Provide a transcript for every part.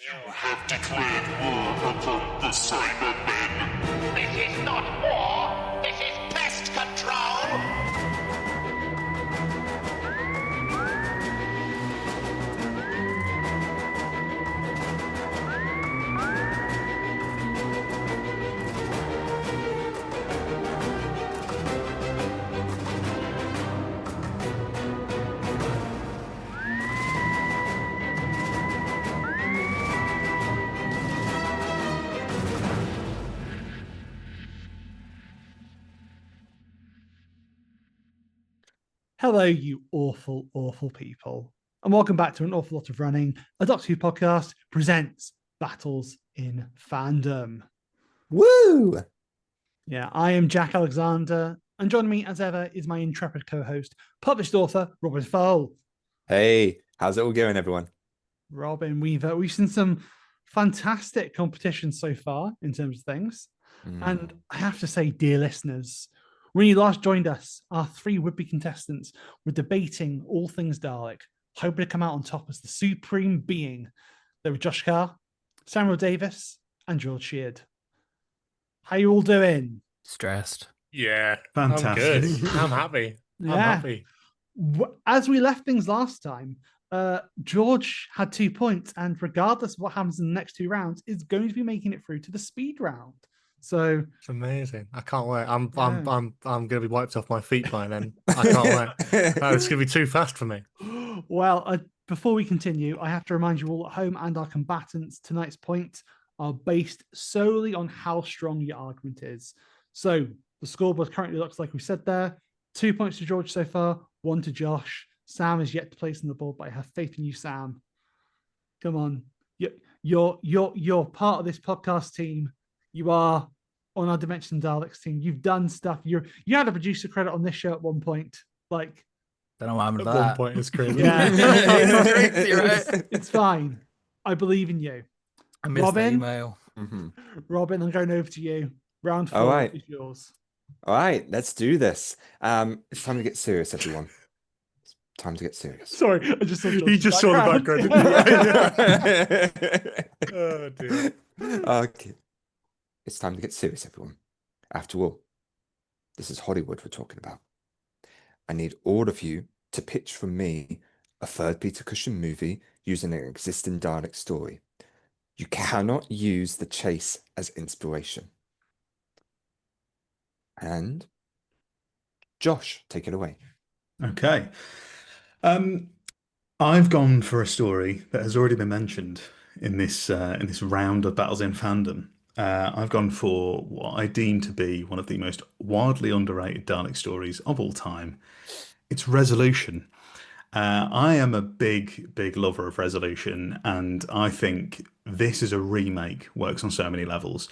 You have declared war upon the Cybermen. This is not war. This is pest control. Hello, you awful, awful people, and welcome back to An Awful Lot of Running, a Doctor Who podcast presents Battles in Fandom. Woo! Yeah, I am Jack Alexander, and joining me as ever is my intrepid co-host, published author Robin FOALE. Hey, how's it all going, everyone? Robin, we've seen some fantastic competitions so far in terms of things, and I have to say, dear listeners, when you last joined us, our three would-be contestants were debating all things Dalek, hoping to come out on top as the supreme being. They were Josh Carr, Samuel Davis, and George Sheard. How you all doing? Stressed. Yeah, Fantastic. I'm good. I'm happy. Yeah. I'm happy. As we left things last time, George had 2 points, and regardless of what happens in the next two rounds, is going to be making it through to the speed round. So It's amazing. I can't wait. I'm going to be wiped off my feet by then. I can't wait. It's going to be too fast for me. Well, before we continue, I have to remind you all at home and our combatants, tonight's points are based solely on how strong your argument is. So the scoreboard currently looks like we said there. 2 points to George so far, 1 to Josh. Sam is yet to place on the board, but I have faith in you, Sam. Come on. You're part of this podcast team. You are on our Dimension Daleks team. You've done stuff. You had a producer credit on this show at one point. Like, Don't know what happened At to one that. point, it's crazy. yeah, It's crazy, right? it's fine. I believe in you. I missed that Robin? email. Robin, I'm going over to you. Round 4 All right. is yours. All right, let's do this. It's time to get serious, everyone. It's time to get serious. Sorry, I just saw He just saw the background. Yeah. Oh, dear. Okay. It's time to get serious, everyone. After all, this is Hollywood we're talking about. I need all of you to pitch from me a third Peter Cushing movie using an existing Dalek story. You cannot use The Chase as inspiration. And Josh, take it away. Okay. I've gone for a story that has already been mentioned in this round of Battles in Fandom. I've gone for what I deem to be one of the most wildly underrated Dalek stories of all time. It's Resolution. I am a big lover of Resolution, and I think this as a remake works on so many levels.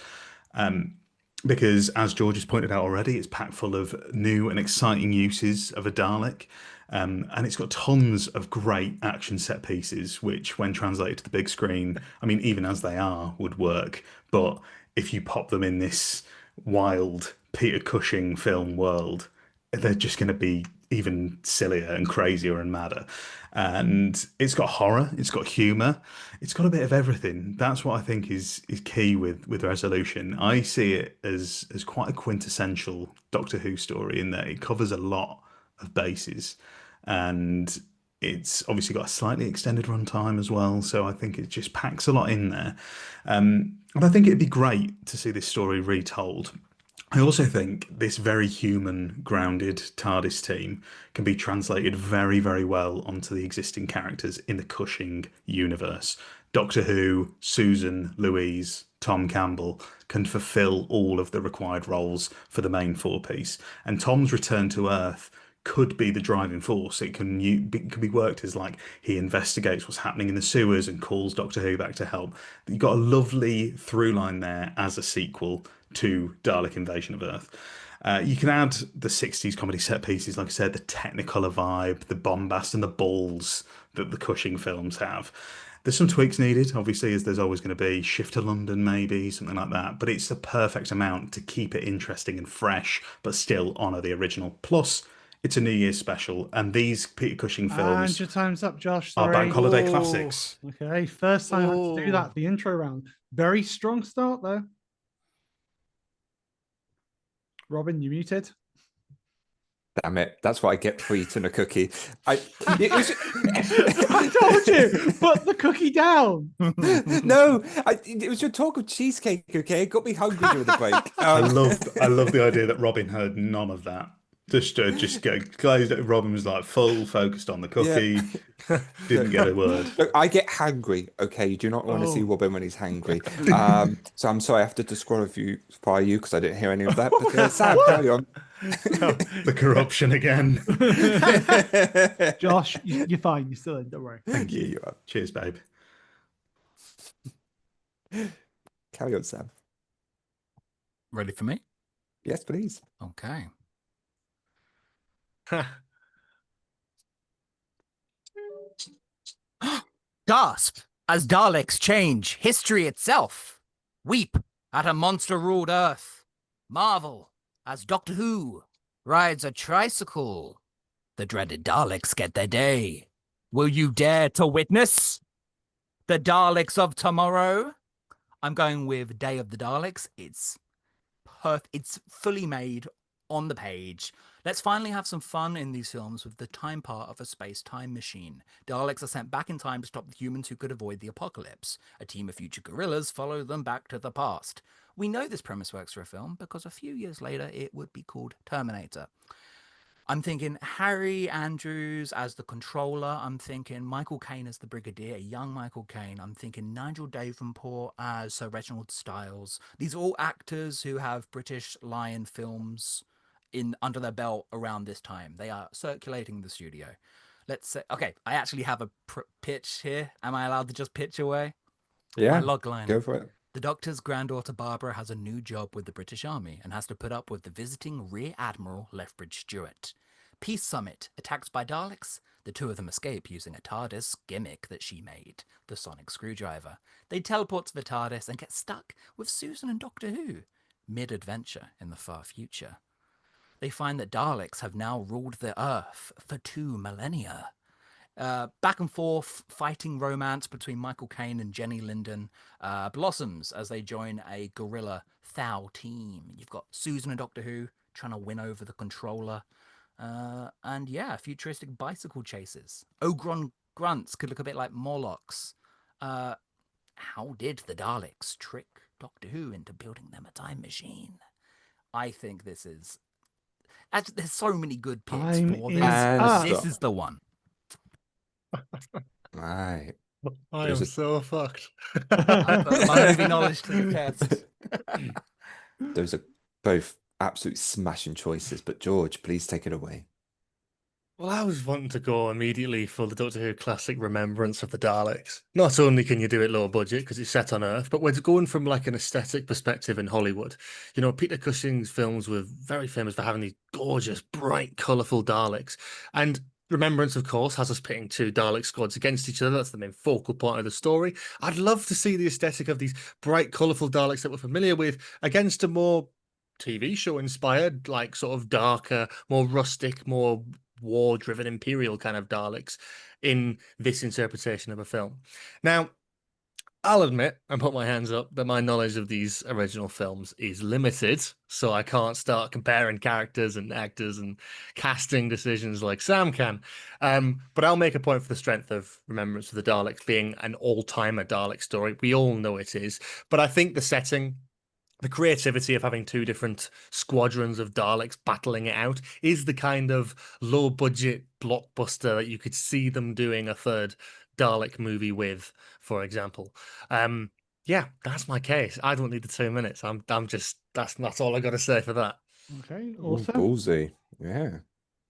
Because, as George has pointed out already, it's packed full of new and exciting uses of a Dalek. And it's got tons of great action set pieces, which, when translated to the big screen, I mean, even as they are, would work. But if you pop them in this wild Peter Cushing film world, they're just going to be even sillier and crazier and madder. And it's got horror, it's got humour, it's got a bit of everything. That's what I think is key with Resolution. I see it as quite a quintessential Doctor Who story in that it covers a lot of bases, and it's obviously got a slightly extended runtime as well, so I think it just packs a lot in there. And I think it'd be great to see this story retold. I also think this very human, grounded TARDIS team can be translated very, very well onto the existing characters in the Cushing universe. Doctor Who, Susan, Louise, Tom Campbell can fulfill all of the required roles for the main four-piece. And Tom's return to Earth could be the driving force. It can be worked as like he investigates what's happening in the sewers and calls Doctor Who back to help. You've got a lovely through line there as a sequel to Dalek Invasion of Earth. You can add the 60s comedy set pieces, like I said, the Technicolor vibe, the bombast and the balls that the Cushing films have. There's some tweaks needed, obviously, as there's always going to be. Shift to London, maybe, something like that. But it's the perfect amount to keep it interesting and fresh, but still honour the original. Plus, It's a New Year's special, and these Peter Cushing And films your time's up, Josh. are Sorry. bank holiday Ooh. classics. Okay, first time I had to do that. The intro round. Very strong start though. Robin, you muted. Damn it! That's what I get for eating a cookie. I told you, put the cookie down. No, it was your talk of cheesecake. Okay, it got me hungry during the break. I love the idea that Robin heard none of that. Just get glazed. Robin was like full focused on the cookie. Didn't get a word. Look, I get hangry. Okay, you do not want to see Robin when he's hangry. So I'm sorry, I have to disqualify you because I didn't hear any of that. But Sam, carry on. The corruption again. Josh, you're fine. You're still in. Don't worry. Thank you. Cheers, babe. Carry on, Sam. Ready for me? Yes, please. Okay. Gasp as Daleks change history itself. Weep at a monster-ruled Earth. Marvel as Doctor Who rides a tricycle. The dreaded Daleks get their day. Will you dare to witness the Daleks of tomorrow? I'm going with Day of the Daleks. It's fully made on the page. Let's finally have some fun in these films with the time part of a space-time machine. Daleks are sent back in time to stop the humans who could avoid the apocalypse. A team of future gorillas follow them back to the past. We know this premise works for a film because a few years later it would be called Terminator. I'm thinking Harry Andrews as the controller. I'm thinking Michael Caine as the Brigadier, young Michael Caine. I'm thinking Nigel Davenport as Sir Reginald Styles. These are all actors who have British Lion films under their belt around this time. They are circulating the studio. Let's say, okay, I actually have a pitch here. Am I allowed to just pitch away? Yeah, my log line. Go for it. The Doctor's granddaughter Barbara has a new job with the British Army and has to put up with the visiting Rear Admiral Lethbridge Stewart. Peace Summit, attacked by Daleks. The two of them escape using a TARDIS gimmick that she made, the sonic screwdriver. They teleport to the TARDIS and get stuck with Susan and Doctor Who, mid-adventure in the far future. They find that Daleks have now ruled the Earth for 2 millennia. Back and forth fighting romance between Michael Caine and Jenny Linden blossoms as they join a gorilla Thou team. You've got Susan and Doctor Who trying to win over the controller. And yeah, futuristic bicycle chases. Ogron grunts could look a bit like Morlocks. How did the Daleks trick Doctor Who into building them a time machine? I think this is... There's so many good picks for this. This is the one. Right. I am so fucked. I put my movie knowledge to the test. Those are both absolute smashing choices, but George, please take it away. Well, I was wanting to go immediately for the Doctor Who classic Remembrance of the Daleks. Not only can you do it low budget because it's set on Earth, but we're going from like an aesthetic perspective in Hollywood. You know, Peter Cushing's films were very famous for having these gorgeous, bright, colourful Daleks. And Remembrance, of course, has us pitting two Dalek squads against each other. That's the main focal point of the story. I'd love to see the aesthetic of these bright, colourful Daleks that we're familiar with against a more TV show inspired, like sort of darker, more rustic, more war-driven imperial kind of Daleks in this interpretation of a film. Now, I'll admit and put my hands up that my knowledge of these original films is limited, so I can't start comparing characters and actors and casting decisions like Sam can. But I'll make a point for the strength of Remembrance of the Daleks being an all-timer Dalek story. We all know it is, but I think the setting, the creativity of having two different squadrons of Daleks battling it out is the kind of low-budget blockbuster that you could see them doing a third Dalek movie with, for example. Yeah, that's my case. I don't need the 2 minutes. I'm just that's all I got to say for that. Okay, Ooh, awesome. ballsy. Yeah.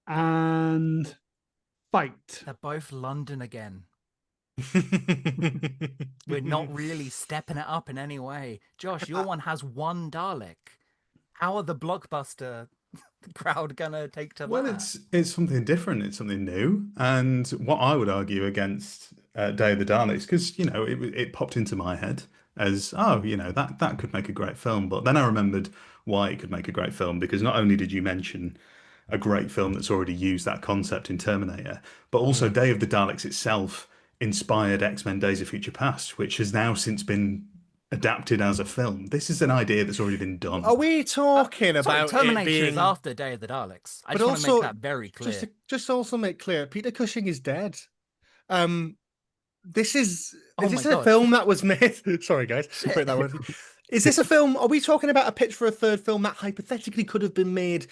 And fight. They're both London again. We're not really stepping it up in any way. Josh, your one has one Dalek. How are the blockbuster crowd gonna take to Well, that? it's something different. It's something new. And what I would argue against Day of the Daleks, because it popped into my head as that could make a great film. But then I remembered why it could make a great film, because not only did you mention a great film that's already used that concept in Terminator. But also, Day of the Daleks itself inspired X-Men: Days of Future Past, which has now since been adapted as a film. This is an idea that's already been done. Are we talking Sorry, about it Terminator is being? after Day of the Daleks. I But just want to also, make that very clear. just also make clear, Peter Cushing is dead. This is Oh this my a God. film that was made? Sorry, guys, break that word. Is this a film? Are we talking about a pitch for a third film that hypothetically could have been made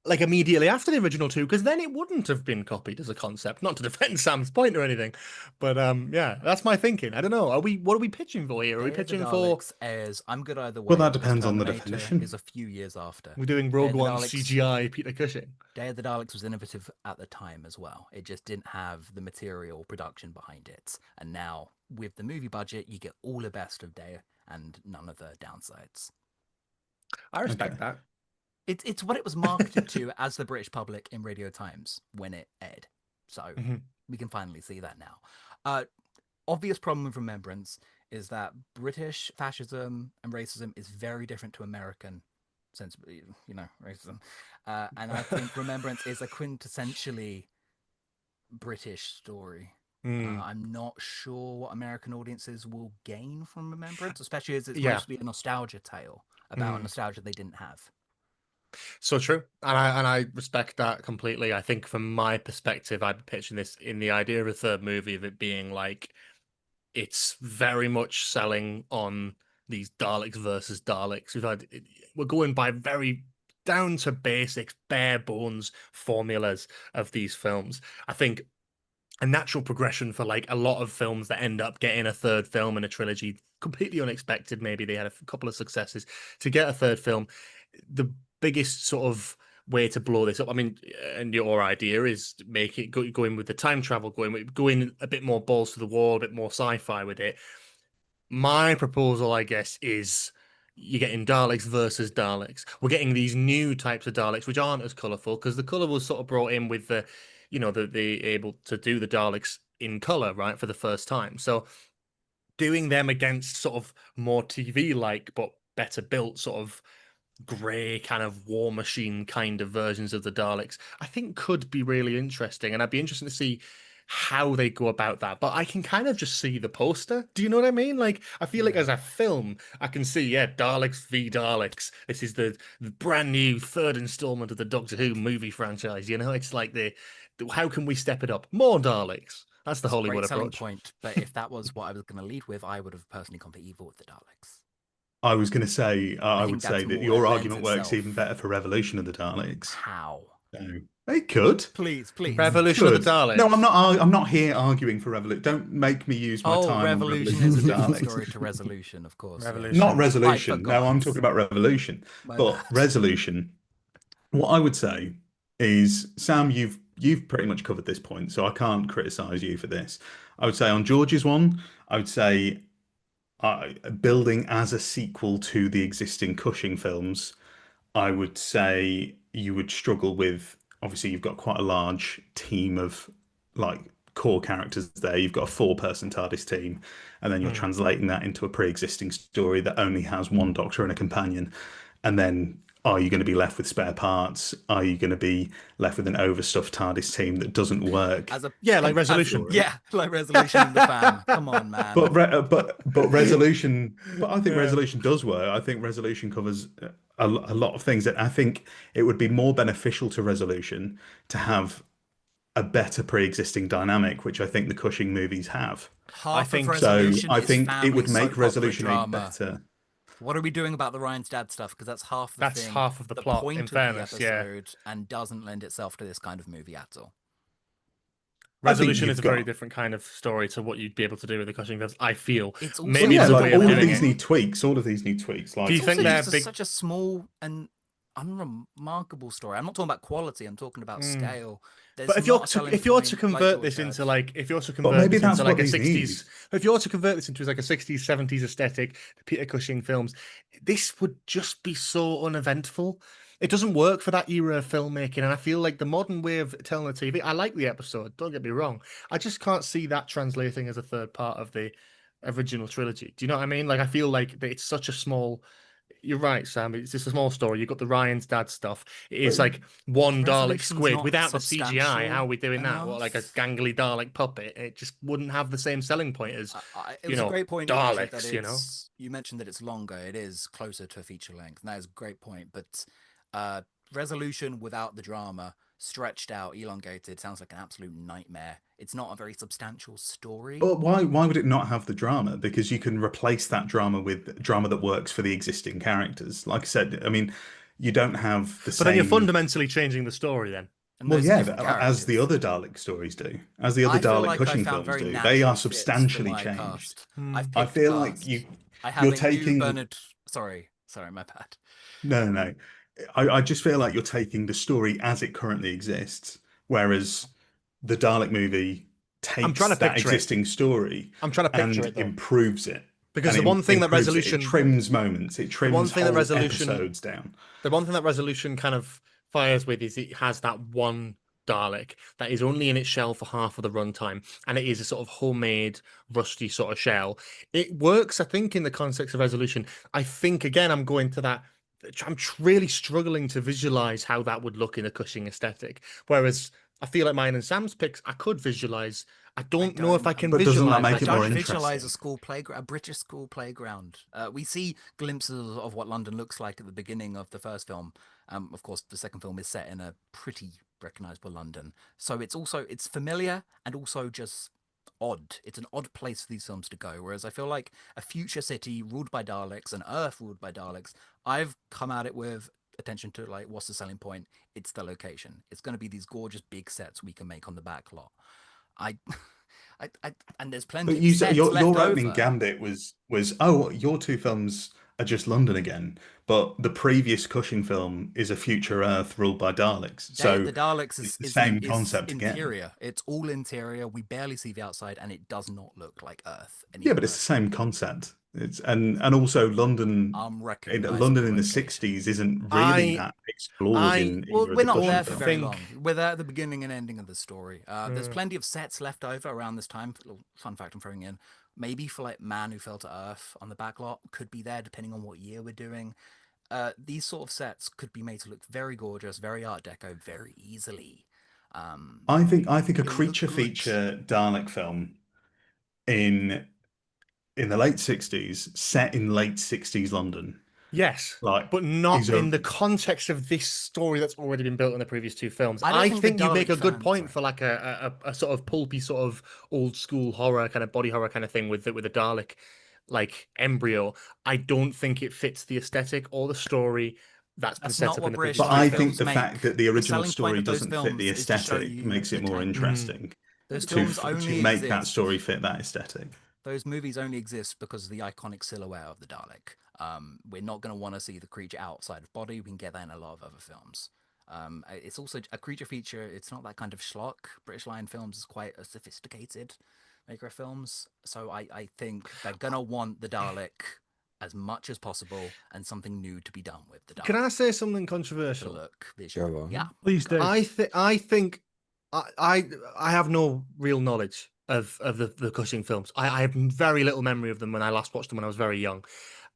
like immediately after the original two? Because then it wouldn't have been copied as a concept. Not to defend Sam's point or anything, but yeah, that's my thinking. I don't know. What are we pitching for here? Are we Day of the pitching for? Daleks airs I'm Good Either Way. Well, that because depends on the Terminator definition. Is a few years after. We're doing Day of Rogue the One Daleks- CGI Peter Cushing. Day of the Daleks was innovative at the time as well. It just didn't have the material production behind it. And now, with the movie budget, you get all the best of Day and none of the downsides. I respect Okay. that. It's what it was marketed to as the British public in Radio Times when it aired. So Mhm. we can finally see that now. Obvious problem with Remembrance is that British fascism and racism is very different to American sense, racism. And I think Remembrance is a quintessentially British story. I'm not sure what American audiences will gain from Remembrance, especially as it's Yeah. mostly a nostalgia tale about a nostalgia they didn't have. So true, and I respect that completely. I think from my perspective, I'm pitching this in the idea of a third movie of it being like it's very much selling on these Daleks versus Daleks. We're going by very down to basics, bare bones formulas of these films. I think a natural progression for like a lot of films that end up getting a third film in a trilogy, completely unexpected. Maybe they had a couple of successes to get a third film. The biggest sort of way to blow this up, I mean, and your idea is make it go in with the time travel, going a bit more balls to the wall, a bit more sci-fi with it. My proposal, I guess, is you're getting Daleks versus Daleks. We're getting these new types of Daleks, which aren't as colourful, because the colour was sort of brought in with the able to do the Daleks in colour, right, for the first time. So doing them against sort of more TV-like, but better built sort of grey kind of war machine kind of versions of the Daleks, I think could be really interesting. And I'd be interested to see how they go about that. But I can kind of just see the poster. Do you know what I mean? Like, I feel like as a film, I can see, Daleks v Daleks. This is the brand new third installment of the Doctor Who movie franchise. You know, it's like how can we step it up? More Daleks. That's the Hollywood Great selling approach. point. But if that was what I was going to lead with, I would have personally gone for evil with the Daleks. I was going to say, I would think that's say that more your lends argument works itself. even better for Revolution of the Daleks. How? So, they could. Please. Revolution of the Could. Daleks. No, I'm not here arguing for Revolution. Don't make me use my time Revolution on is a Revolution of the different Daleks. story to Resolution, of course. Revolution. Not Resolution. forgot. No, I'm talking about Revolution. My But bad. Resolution, what I would say is, Sam, you've pretty much covered this point, so I can't criticize you for this. I would say on George's one, I would say building as a sequel to the existing Cushing films, I would say you would struggle with, obviously you've got quite a large team of like core characters there. You've got a 4-person TARDIS team, and then you're translating that into a pre-existing story that only has one Doctor and a companion. And then are you going to be left with spare parts? Are you going to be left with an overstuffed TARDIS team that doesn't work? Like Resolution. Like Resolution in the fan. Come on, man. But Resolution, but I think Resolution does work. I think Resolution covers a lot of things that I think it would be more beneficial to Resolution to have a better pre-existing dynamic, which I think the Cushing movies have. Half think of so. Resolution I is think it would family make soap opera Resolution a drama. better. What are we doing about the Ryan's dad stuff? Because that's half the That's thing. half of the plot, point in of fairness, the episode, and doesn't lend itself to this kind of movie at all. Resolution you've is a very got- different kind of story to what you'd be able to do with the Cushing films. I feel It's also maybe Yeah, there's a like way of all of doing these it. need tweaks. All of these need tweaks. Like, Do you It's think also they're just big? such a small and unremarkable story. I'm not talking about quality. I'm talking about scale. There's But if not you're a selling to point like convert George this said. into like if you're to But convert maybe this that's into like what a these 60s need. if you're to convert this into like a 60s 70s aesthetic, the Peter Cushing films, this would just be so uneventful. It doesn't work for that era of filmmaking, and I feel like the modern way of telling the TV, I like the episode, don't get me wrong, I just can't see that translating as a third part of the original trilogy. Do you know what I mean? Like, I feel like it's such a small, you're right, Sam. It's just a small story. You've got the Ryan's dad stuff. It is like one Dalek Resolution's squid not without the CGI. How are we doing that? substantial What, like a enough. gangly Dalek puppet? It just wouldn't have the same selling point as It you was a know, great point you mentioned that Daleks. You know, you mentioned that it's longer. It is closer to a feature length, and that is a great point. But resolution without the drama, stretched out, elongated, sounds like an absolute nightmare. It's not a very substantial story. But why would it not have the drama? Because you can replace that drama with drama that works for the existing characters. Like I said, I mean, you don't have the but same. then you're fundamentally changing the story. Then And Well, those are yeah, different as the characters. other Dalek stories do, as the other I feel Dalek like I Cushing found films very do, they natural are fits for substantially my changed. cast. I've I picked feel a like cast. you I have you're a new taking Bernard. Sorry, my bad. no. I just feel like you're taking the story as it currently exists, whereas the Dalek movie I'm trying takes to that picture it. existing story I'm trying to picture and it though, improves it. because And the one thing that improves it. resolution, It trims moments, it the one trims thing that whole resolution, episodes down. the one thing that resolution kind of fires with is it has that one Dalek that is only in its shell for half of the runtime, and it is a sort of homemade, rusty sort of shell. It works, I think, in the context of resolution. I think again, I'm going to that. I'm really struggling to visualize how that would look in a Cushing aesthetic. Whereas I feel like mine and Sam's picks, I could visualize. I don't know if I can But doesn't that visualize make it more Don't interesting? visualize a school playground, a British school playground. We see glimpses of what London looks like at the beginning of the first film. Of course, the second film is set in a pretty recognizable London, so it's familiar and also just odd. It's an odd place for these films to go. Whereas I feel like a future city ruled by Daleks, an Earth ruled by Daleks, I've come at it with attention to like what's the selling point. It's the location. It's going to be these gorgeous big sets we can make on the back lot. I and there's plenty But of sets your left opening over. gambit was oh, your two films are just London again, but the previous Cushing film is a future Earth ruled by Daleks. So The Daleks it's the is same concept again. interior. It's all interior. We barely see the outside, and it does not look like Earth Yeah, anymore. but it's the same concept. It's and also London Unrecognizable London in the location. 60s isn't really that explored in Well, either we're of the not there Cushing for films. very long. We're there at the beginning and ending of the story. There's plenty of sets left over around this time. Little fun fact I'm throwing in. Maybe for like Man Who Fell to Earth on the backlot could be there depending on what year we're doing. These sort of sets could be made to look very gorgeous, very Art Deco, very easily. I think a It'll look creature good. feature Dalek film in the late 60s, set in late 60s London. Yes, Like, but not is a- in the context of this story that's already been built in the previous two films. I don't I think think the you make a Dalek good fan- point sorry. for like a sort of pulpy, sort of old school horror, kind of body horror kind of thing with the Dalek like embryo. I don't think it fits the aesthetic or the story that's been That's set not up what in the British previous But two I films think the films. fact that the original selling point story of those doesn't fit the films is to show aesthetic you makes it more the interesting Those to films only make that exist- story fit that aesthetic. Those movies only exist because of the iconic silhouette of the Dalek. We're not going to want to see the creature outside of body. We can get that in a lot of other films. It's also a creature feature. It's not that kind of schlock. British Lion Films is quite a sophisticated maker of films. So I think they're going to want the Dalek as much as possible and something new to be done with the Dalek. Can I say something to controversial? look visual? Go on. Yeah. Please do. I think I have no real knowledge of the Cushing films. I have very little memory of them when I last watched them when I was very young.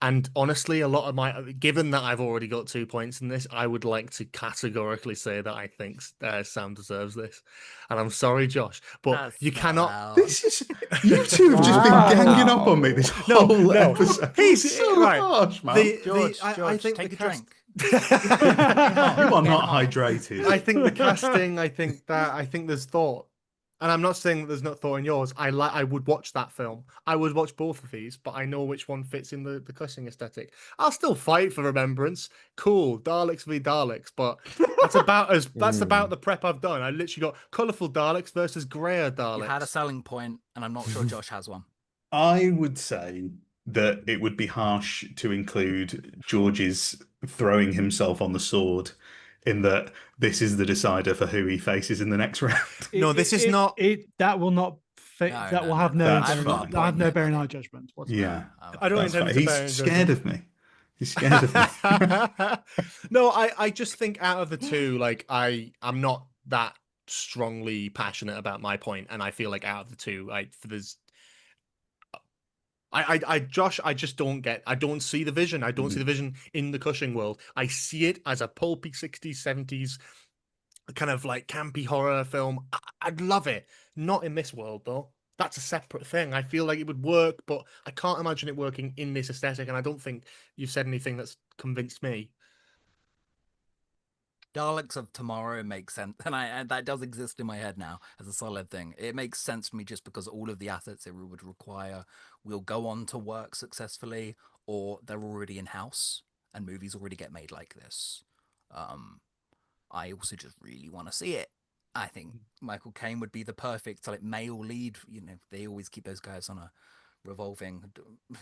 And honestly, a lot of given that I've already got 2 points in this, I would like to categorically say that I think Sam deserves this. And I'm sorry, Josh, but That's you not cannot. allowed. This is you two have just been ganging up on me this whole No. episode. He's so right. harsh, man. I think take the a cast. You are not hydrated. I think the casting. I think there's thought, and I'm not saying that there's not thought in yours. I would watch that film. I would watch both of these, but I know which one fits in the Cushing aesthetic. I'll still fight for Remembrance. Cool, Daleks v Daleks, but that's about the prep I've done. I literally got colourful Daleks versus greyer Daleks. You had a selling point, and I'm not sure Josh has one. I would say that it would be harsh to include George's throwing himself on the sword in that this is the decider for who he faces in the next round. No, this is not. That will not fit. No, That no, will no, have no. no. That's bearing- fine. that'll have no Point bearing there, on our judgment whatsoever. Yeah. I don't That's intend fine. to He's bear scared of me. He's scared of me. No, I just think out of the two, like I'm not that strongly passionate about my point, and I feel like out of the two, there's Josh, I just don't get. I don't see the vision. I don't see the vision in the Cushing world. I see it as a pulpy 60s, 70s kind of like campy horror film. I'd love it. Not in this world though. That's a separate thing. I feel like it would work, but I can't imagine it working in this aesthetic. And I don't think you've said anything that's convinced me. Daleks of Tomorrow makes sense, and that does exist in my head now as a solid thing. It makes sense to me just because all of the assets it would require will go on to work successfully, or they're already in house, and movies already get made like this. I also just really want to see it. I think Michael Caine would be the perfect like male lead. You know, they always keep those guys on a revolving,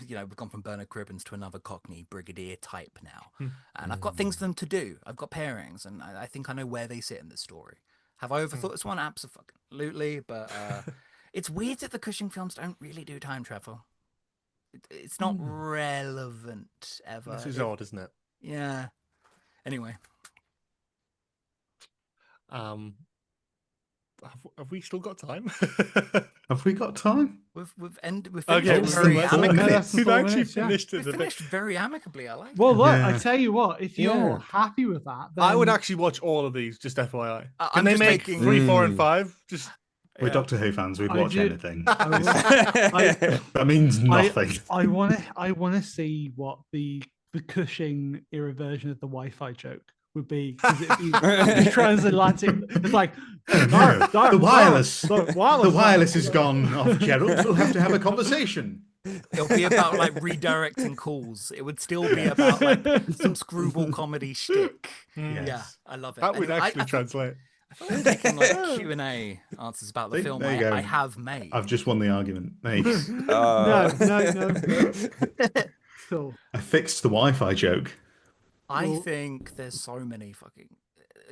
you know, we've gone from Bernard Cribbins to another Cockney brigadier type now, and I've got things for them to do. I've got pairings, and I think I know where they sit in the story. Have I overthought this one? Absolutely, but it's weird that the Cushing films don't really do time travel. It's not relevant ever. This is odd, isn't it? Yeah. Anyway, have we still got time? Have we got time? we've ended. We've Okay, finished we're very still 4 amicably. minutes. We've actually minutes, yeah. finished We it. a bit. finished very amicably. I like. Well, look, I Yeah. tell you what, if you're Yeah. happy with that, then I would actually watch all of these, just FYI. I'm Can they just make making- 3, 4, and 5? Just We're yeah. Doctor Who fans. We'd I watch do- anything. I That means nothing. I want to see what the Cushing era version of the Wi-Fi joke would be, because it'd be transatlantic. It's like The wireless. the The wireless has gone off, Gerald. We'll have to have a conversation. It'll be about like redirecting calls. It would still be about like some screwball comedy shtick. Yes. Yeah, I love it. That would Anyway, actually translate. I feel like making like Q&A answers about the See, film there you go. I have made. I've just won the argument. There you go. No. Cool. I fixed the Wi-Fi joke. I Well- think there's so many fucking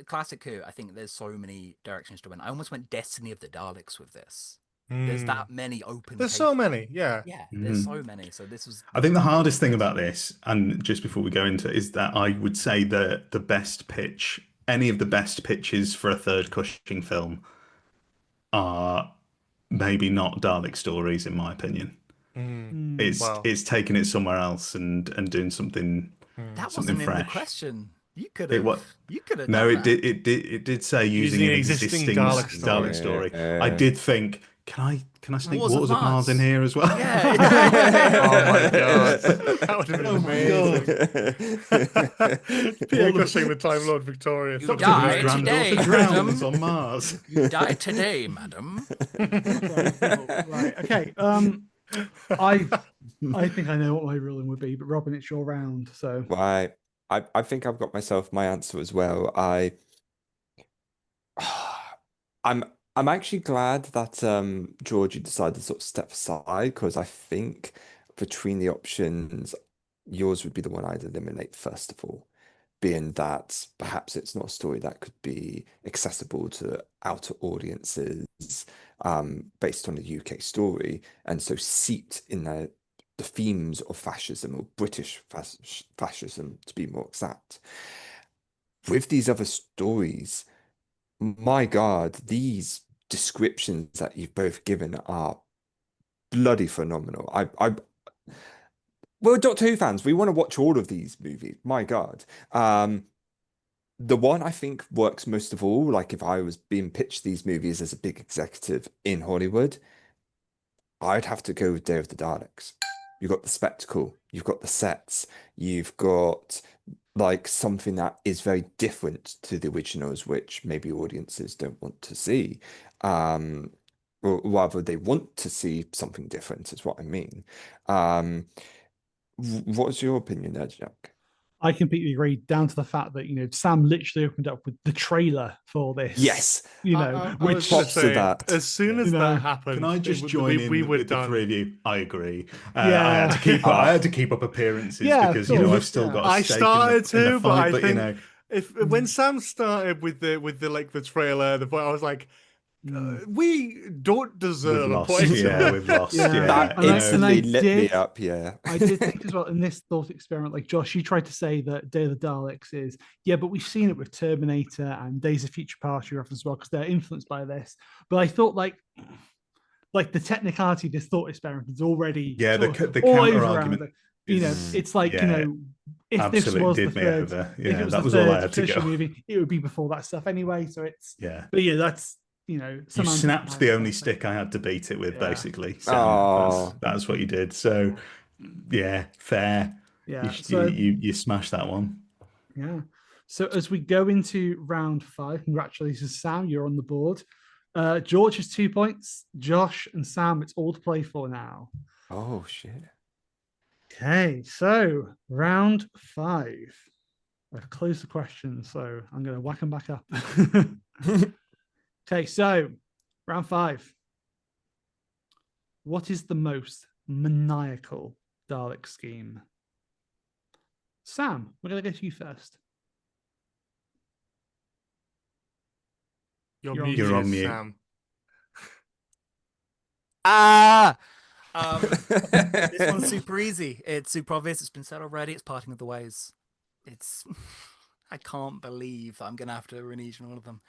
classic Who. I think there's so many directions to win. I almost went Destiny of the Daleks with this. There's that many open. There's so many, yeah. Yeah, there's so many. So this was. I think the hardest thing about this, and just before we go into it, is that I would say that the best pitch, any of the best pitches for a third Cushing film, are maybe not Dalek stories, in my opinion. It's taking it somewhere else and doing something. That something wasn't in the fresh. question. You could It have. wa- You could have. No, done it that. did. It did say using Using an an existing existing Dalek Dalek story. story. I did think, can I sneak Wars Waters of of Mars in Mars? here as well? Yeah. Oh my god. That would have been amazing. Pierre Cushing, the Time Lord Victorious. You Doctor die Who's today, granddaughter drowns madam. on Mars. You die today, madam. Right. Okay. I think I know what my ruling would be, but Robin, it's your round. So Right. I think I've got myself my answer as well. I'm actually glad that Georgie decided to sort of step aside, because I think between the options, yours would be the one I'd eliminate first of all, being that perhaps it's not a story that could be accessible to outer audiences based on a UK story, and so seeped in the themes of fascism, or British fascism to be more exact. With these other stories, my God, these descriptions that you've both given are bloody phenomenal. We're Doctor Who fans. We want to watch all of these movies. My God. The one I think works most of all, like if I was being pitched these movies as a big executive in Hollywood, I'd have to go with Day of the Daleks. You've got the spectacle, you've got the sets, you've got like something that is very different to the originals, which maybe audiences don't want to see. Or rather, they want to see something different, is what I mean. What's your opinion there, Jack? I completely agree, down to the fact that, Sam literally opened up with the trailer for this. Yes. I Which was gonna props to say, that. as soon as that happened, Can I just it- join in we were with the done. three of you? I agree. Yeah. I had to keep up appearances Yeah, because of course, I've still got. A I stake started in the to, but fight, I think know, if when Sam started with the trailer, I was like, we don't we've deserve a lost. point. Yeah, we've lost. Yeah. Yeah, That And I instantly lit me did- up, yeah. I did think as well in this thought experiment, like Josh, you tried to say that Day of the Daleks is, yeah, but we've seen it with Terminator and Days of Future Past you referenced as well, because they're influenced by this. But I thought, like, like the technicality of this thought experiment is already Yeah, sort of the all counter over argument around it. You know, is it's like, you yeah, know, if this absolutely was the did me third, over. if it Yeah, was that the was all I third had to official go. movie, it would be before that stuff anyway. So it's, Yeah. but yeah, that's, you know, You semantic snapped the only bias, stick I had to beat it with, Yeah. basically, Sam. Oh. That's what you did. So yeah, fair. Yeah. You So you smashed that one. yeah. So as we go into round 5, congratulations, Sam. You're on the board. George has 2 points. Josh and Sam, it's all to play for now. Oh shit. Okay, so round 5. I've closed the questions, so I'm going to whack them back up. Okay, so round 5. What is the most maniacal Dalek scheme? Sam, we're going to go to you first. You're You're on muted, You're on mute. Sam. This one's super easy. It's super obvious. It's been said already. It's parting of the ways. It's I can't believe I'm gonna have to renege on all of them.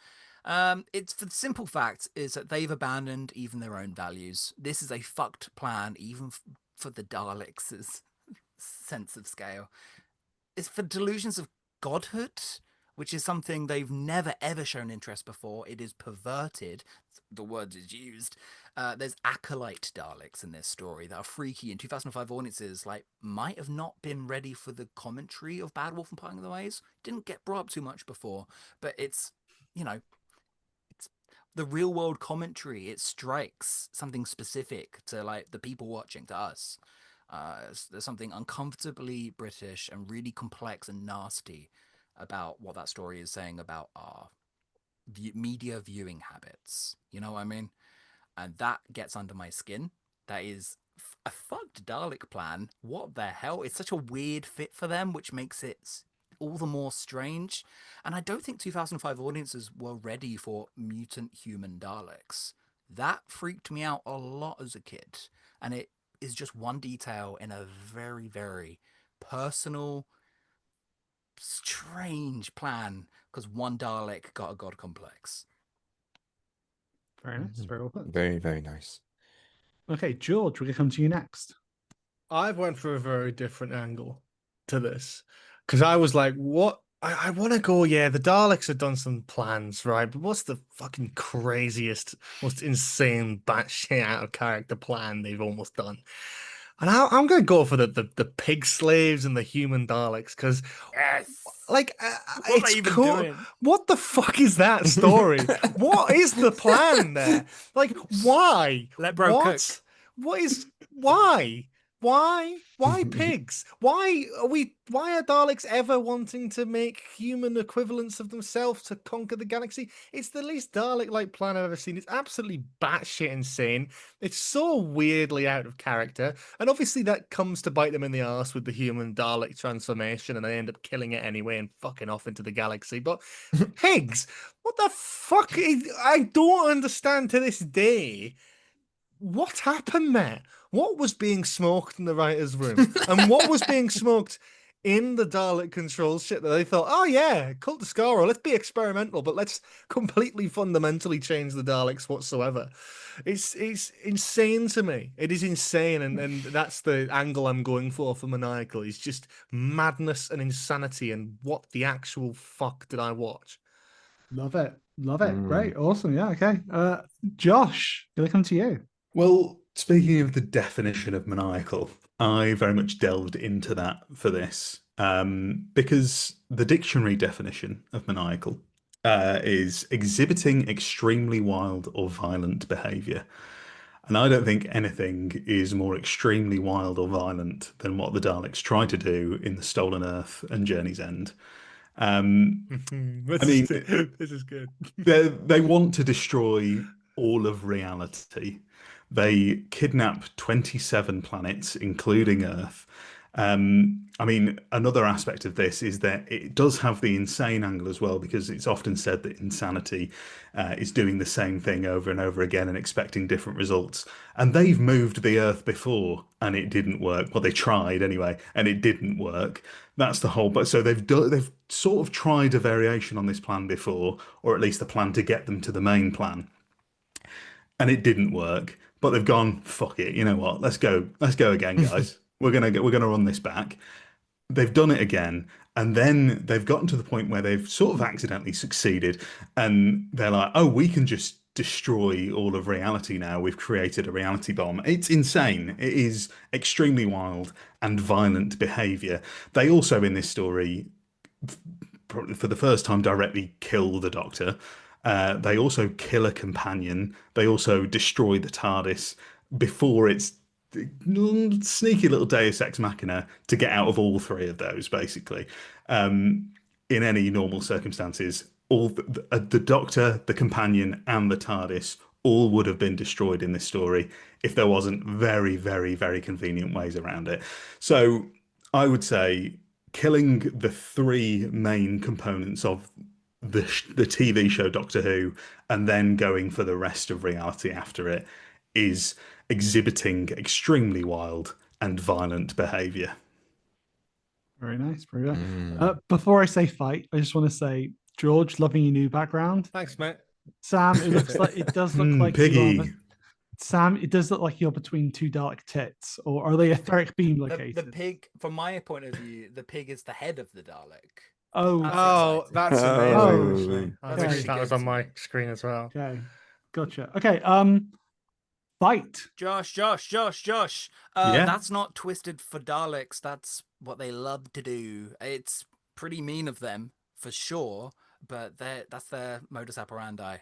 It's for the simple fact is that they've abandoned even their own values. This is a fucked plan, even for the Daleks' sense of scale. It's for delusions of godhood, which is something they've never ever shown interest before. It is perverted. The word is used. There's acolyte Daleks in this story that are freaky, and 2005 audiences like might have not been ready for the commentary of Bad Wolf and Parting of the Ways. Didn't get brought up too much before, but it's, you know, it's the real world commentary. It strikes something specific to like the people watching, to us. There's something uncomfortably British and really complex and nasty about what that story is saying about our media viewing habits. You know what I mean? And that gets under my skin. That is a fucked Dalek plan. What the hell? It's such a weird fit for them, which makes it all the more strange. And I don't think 2005 audiences were ready for mutant human Daleks. That freaked me out a lot as a kid. And it is just one detail in a very, very personal, strange plan because one Dalek got a god complex. Very nice. Very well put. Very, very nice. Okay, George, we're going to come to you next. I've went for a very different angle to this because I was like, what? I want to go, yeah, the Daleks have done some plans, right? But what's the fucking craziest, most insane, batshit out of character plan they've almost done? And I'm going to go for the pig slaves and the human Daleks because, Yes. like, What are it's they even cool. doing? What the fuck is that story? What is the plan there? Like, why? Let bro What? cook. What is why? Why pigs? Why are Daleks ever wanting to make human equivalents of themselves to conquer the galaxy? It's the least Dalek-like plan I've ever seen. It's absolutely batshit insane. It's so weirdly out of character. And obviously that comes to bite them in the arse with the human Dalek transformation, and they end up killing it anyway and fucking off into the galaxy. But pigs, what the fuck? I don't understand to this day. What happened there? What was being smoked in the writer's room? And what was being smoked in the Dalek control shit that they thought, oh yeah, Cult of Skaro, let's be experimental, but let's completely fundamentally change the Daleks whatsoever. It's insane to me. It is insane, and that's the angle I'm going for Maniacal. It's just madness and insanity, and what the actual fuck did I watch? Love it. Love it. Great. Awesome. Yeah. Okay. Josh, going to come to you. Well, speaking of the definition of maniacal, I very much delved into that for this because the dictionary definition of maniacal is exhibiting extremely wild or violent behavior. And I don't think anything is more extremely wild or violent than what the Daleks try to do in The Stolen Earth and Journey's End. This is good. They want to destroy all of reality. They kidnap 27 planets, including Earth. I mean, another aspect of this is that it does have the insane angle as well, because it's often said that insanity is doing the same thing over and over again and expecting different results. And they've moved the Earth before and it didn't work. Well, they tried anyway, and it didn't work. That's the whole. But so they've sort of tried a variation on this plan before, or at least the plan to get them to the main plan, and it didn't work. but they've gone, fuck it, you know what? Let's go again, guys. We're gonna run this back. They've done it again, and then they've gotten to the point where they've sort of accidentally succeeded, and they're like, oh, we can just destroy all of reality now. We've created a reality bomb. It's insane. It is extremely wild and violent behavior. They also, in this story, probably for the first time, directly kill the Doctor. They also kill a companion. They also destroy the TARDIS before it's sneaky little Deus Ex Machina to get out of all three of those, basically. In any normal circumstances, all the Doctor, the companion, and the TARDIS all would have been destroyed in this story if there wasn't very, very, very convenient ways around it. So I would say killing the three main components of the TV show Doctor Who and then going for the rest of reality after it is exhibiting extremely wild and violent behavior. Very nice. Very nice. Before I say fight, I just want to say, George, loving your new background. Thanks, mate. Sam, it looks like it does look like Piggy. Sam, it does look like you're between two Dalek tits, or are they etheric beam The located? pig, from my point of view, the pig is the head of the Dalek. Oh, That's amazing. Oh, Actually. I okay. wish that was on my screen as well. okay, gotcha. Okay, fight. Josh. Yeah. That's not twisted for Daleks. That's what they love to do. It's pretty mean of them, for sure, but that's their modus operandi.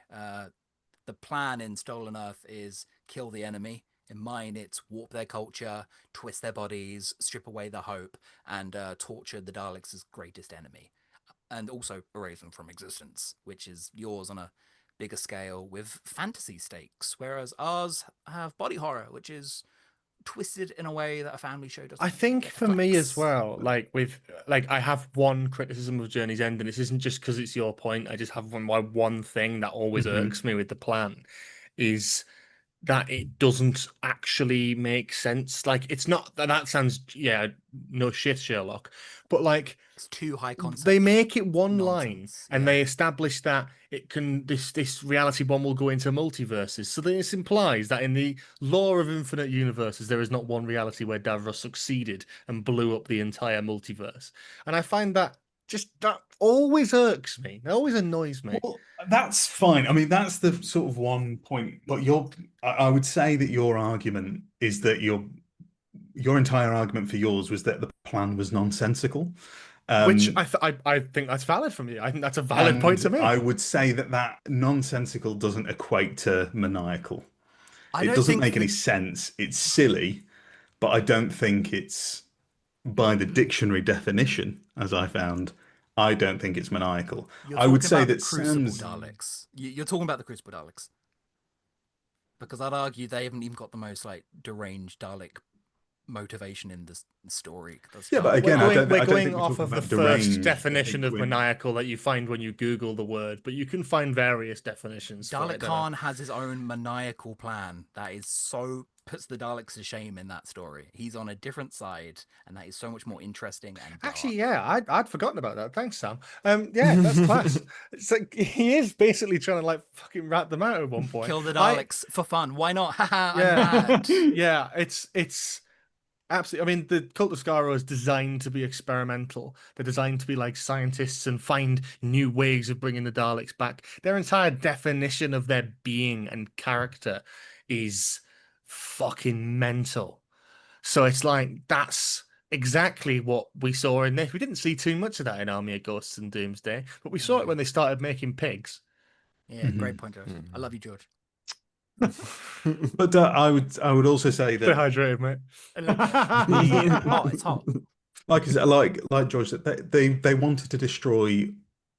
The plan in Stolen Earth is kill the enemy. In mine, it's warp their culture, twist their bodies, strip away their hope, and torture the Daleks' greatest enemy. And also erase them from existence, which is yours on a bigger scale with fantasy stakes, whereas ours have body horror, which is twisted in a way that a family show doesn't. I think for me as flex. well, I have one criticism of Journey's End, and this isn't just because it's your point. I just have one thing that always irks me with the plan is that it doesn't actually make sense. Like, it's not that sounds no shit, Sherlock, but like It's too high concept. they make it one line nonsense, and yeah. they establish that it can this reality bomb will go into multiverses. So this implies that in the lore of infinite universes, there is not one reality where Davros succeeded and blew up the entire multiverse. And I find that always irks me. It always annoys me. Well, that's fine. I mean, that's the sort of one point. But I would say that your argument is that your entire argument for yours was that the plan was nonsensical. Which I think that's valid from you. I think that's a valid point to make. I would say that nonsensical doesn't equate to maniacal. I It don't doesn't think make any the- sense. It's silly, but I don't think it's, by the dictionary definition, as I found, I don't think it's maniacal. You're I would talking say about the that Crucible Sam's Daleks. You're talking about the Crucible Daleks. Because I'd argue they haven't even got the most like deranged Dalek motivation in the story. Yeah, but again, we're I don't going think we're off talking of the about first deranged. definition I of think we're- maniacal that you find when you Google the word, but you can find various definitions. for Dalek it, don't Khan has his own maniacal plan that is puts the Daleks to shame in that story. He's on a different side, and that is so much more interesting and dark. Actually, yeah, I'd forgotten about that. Thanks, Sam. Yeah, that's class. It's like he is basically trying to like fucking rat them out at one point. Kill the Daleks for fun. Why not? Haha, I'm Yeah. mad. Yeah, it's absolutely. I mean, the Cult of Skaro is designed to be experimental. They're designed to be like scientists and find new ways of bringing the Daleks back. Their entire definition of their being and character is fucking mental. So it's like that's exactly what we saw in this. We didn't see too much of that in Army of Ghosts and Doomsday, but we saw it when they started making pigs. Yeah, great point, George. I love you, George. But I would also say Stay that, hydrated, mate. It's hot. like I said, like George said, they wanted to destroy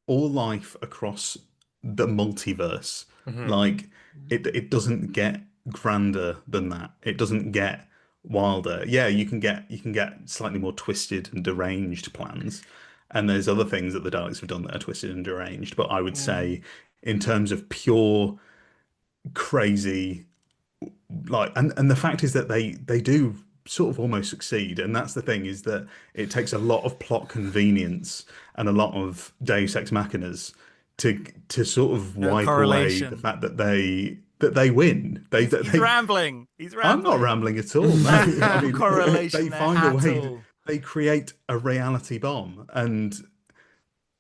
all life across the multiverse. Like it doesn't get grander than that. It doesn't get wilder. Yeah, you can get slightly more twisted and deranged plans, and there's other things that the Daleks have done that are twisted and deranged. But I would say, in terms of pure crazy, like, and the fact is that they do sort of almost succeed, and that's the thing, is that it takes a lot of plot convenience and a lot of Deus Ex Machinas to sort of wipe away correlation. the fact that they that they win. He's rambling. He's I'm not rambling. rambling at all. No, I mean, Correlation they there find a at way. all. They create a reality bomb, and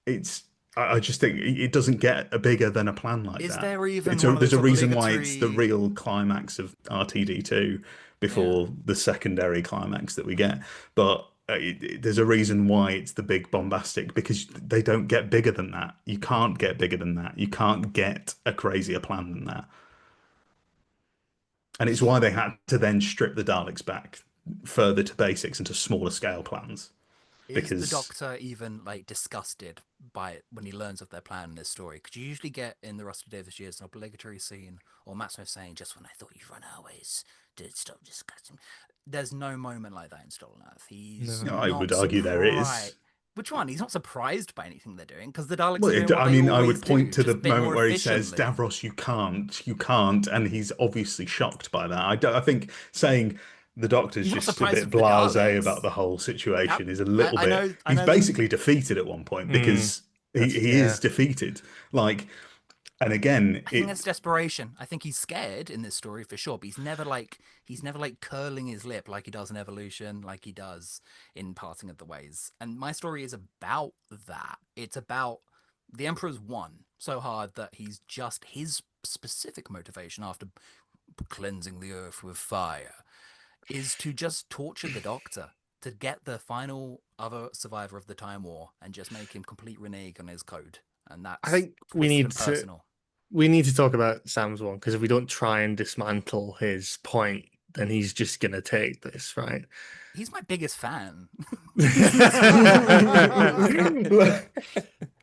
it's. I just think it doesn't get a bigger than a plan like Is that. there even one of There's a those reason why it's the obligatory? real climax of RTD2 before the secondary climax that we get. But there's a reason why it's the big bombastic, because they don't get bigger than that. You can't get bigger than that. You can't get a crazier plan than that. And it's why they had to then strip the Daleks back further to basics and to smaller scale plans. Is the Because Doctor even like disgusted by it when he learns of their plan in this story? Could you usually get in the Rusty Davis years an obligatory scene, or Matt Smith saying, "Just when I thought you'd run our ways, did stop discussing." There's no moment like that in Stolen Earth. He's I not would argue there is. surprised. Which one? He's not surprised by anything they're doing because the Daleks Well, are doing what I they mean, I always would point do, to the just a bit moment more where he says, efficiently. "Davros, you can't," and he's obviously shocked by that. I think saying the Doctor's He's not just a surprised bit with the blasé Daleks. about the whole situation Yep. is a little I bit. know- I He's know- basically defeated at one point because he is defeated. Like, and again, I think that's desperation. I think he's scared in this story for sure, but he's never like curling his lip like he does in Evolution, like he does in Parting of the Ways. And my story is about that. It's about the Emperor's won so hard that he's just his specific motivation after cleansing the earth with fire is to just torture the Doctor, to get the final other survivor of the Time War and just make him complete renege on his code. And that's I think we need to talk about Sam's one, because if we don't try and dismantle his point, then he's just gonna take this, right? He's my biggest fan.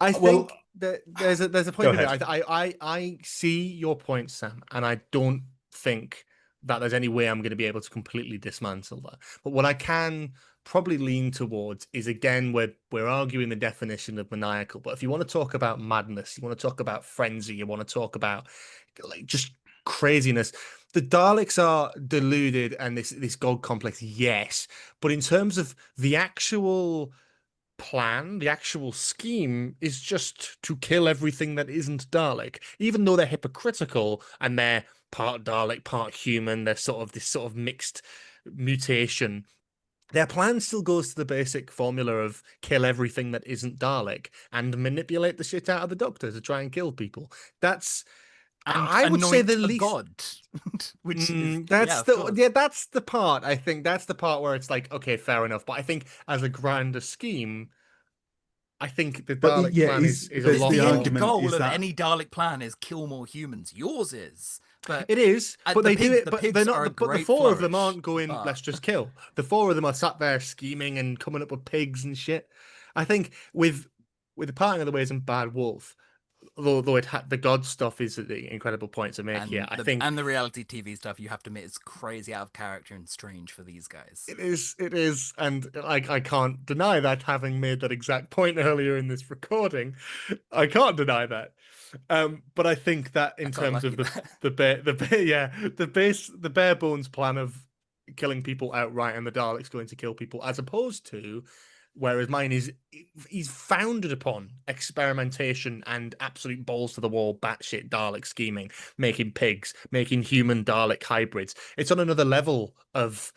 I think that there's a point to it. I see your point, Sam, and I don't think that there's any way I'm going to be able to completely dismantle that. But what I can probably lean towards is, again, we're arguing the definition of maniacal. But if you want to talk about madness, you want to talk about frenzy, you want to talk about like just craziness, the Daleks are deluded and this god complex, yes. But in terms of the actual plan, the actual scheme is just to kill everything that isn't Dalek, even though they're hypocritical and they're part Dalek, part human. They're sort of this sort of mixed mutation. Their plan still goes to the basic formula of kill everything that isn't Dalek and manipulate the shit out of the Doctor to try and kill people. That's, I would say, the least god. Which is, that's that's the part. I think that's the part where it's like, okay, fair enough. But I think as a grander scheme, I think the Dalek plan is a lot the more. end goal of any Dalek plan is kill more humans. Yours is. But it is, but they do it. But they're not. But the four of them flourish, aren't going. Let's just kill. The four of them are sat there scheming and coming up with pigs and shit. I think with the Parting of the Ways and Bad Wolf, though it had the god stuff is the incredible point to make here. I think, and the reality TV stuff, you have to admit, is crazy out of character and strange for these guys. It is, and I can't deny that. Having made that exact point earlier in this recording, I can't deny that. But I think that in terms of the bare bones plan of killing people outright and the Daleks going to kill people, as opposed to, whereas mine is, he's founded upon experimentation and absolute balls to the wall batshit Dalek scheming, making pigs, making human Dalek hybrids. It's on another level of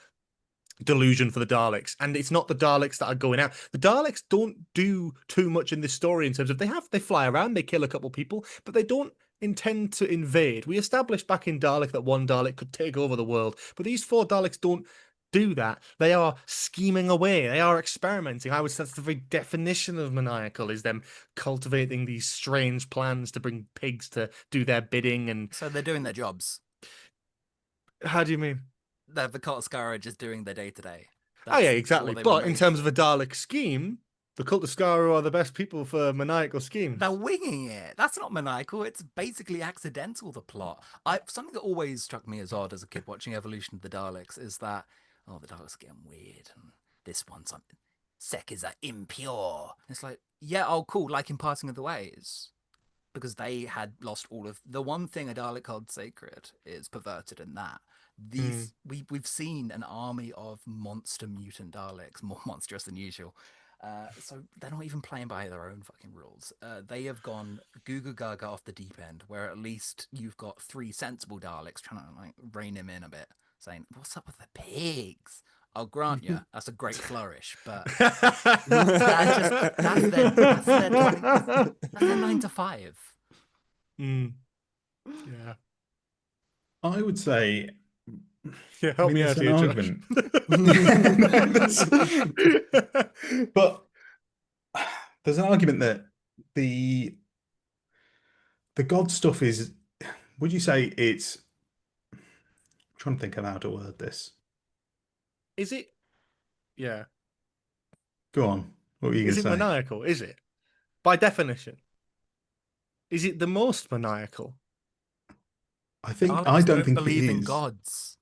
delusion for the Daleks, and it's not the Daleks that are going out. The Daleks don't do too much in this story in terms of they fly around, they kill a couple people, but they don't intend to invade. We established back in Dalek that one Dalek could take over the world, but these four Daleks don't do that. They are scheming away, they are experimenting. I would say that's the very definition of maniacal, is them cultivating these strange plans to bring pigs to do their bidding. And so they're doing their jobs. How do you mean? The Cult of Skaro are just doing their day-to-day. Oh yeah, exactly. But in terms of a Dalek scheme, the Cult of Skaro are the best people for maniacal schemes. They're winging it. That's not maniacal. It's basically accidental, the plot. Something that always struck me as odd as a kid watching Evolution of the Daleks is that, the Daleks are getting weird, and this one, something, Sekis are impure. It's like, yeah, cool, like in Parting of the Ways. Because they had lost all of the one thing a Dalek holds sacred is perverted in that. We've seen an army of monster mutant Daleks, more monstrous than usual, So they're not even playing by their own fucking rules. They have gone goo goo gaga off the deep end, where at least you've got 3 sensible Daleks trying to like rein him in a bit, saying, "What's up with the pigs?" I'll grant you, that's a great flourish, but that's their 9 to 5. Mm. Yeah. I would say, Yeah, help me out there's here, an Josh. argument. But there's an argument that the God stuff is, would you say it's, I'm trying to think of how to word this. Is it? Yeah. Go on. What were you Is going it to say? maniacal? Is it? By definition. Is it the most maniacal? I think Daleks I don't don't think believe it in is. gods.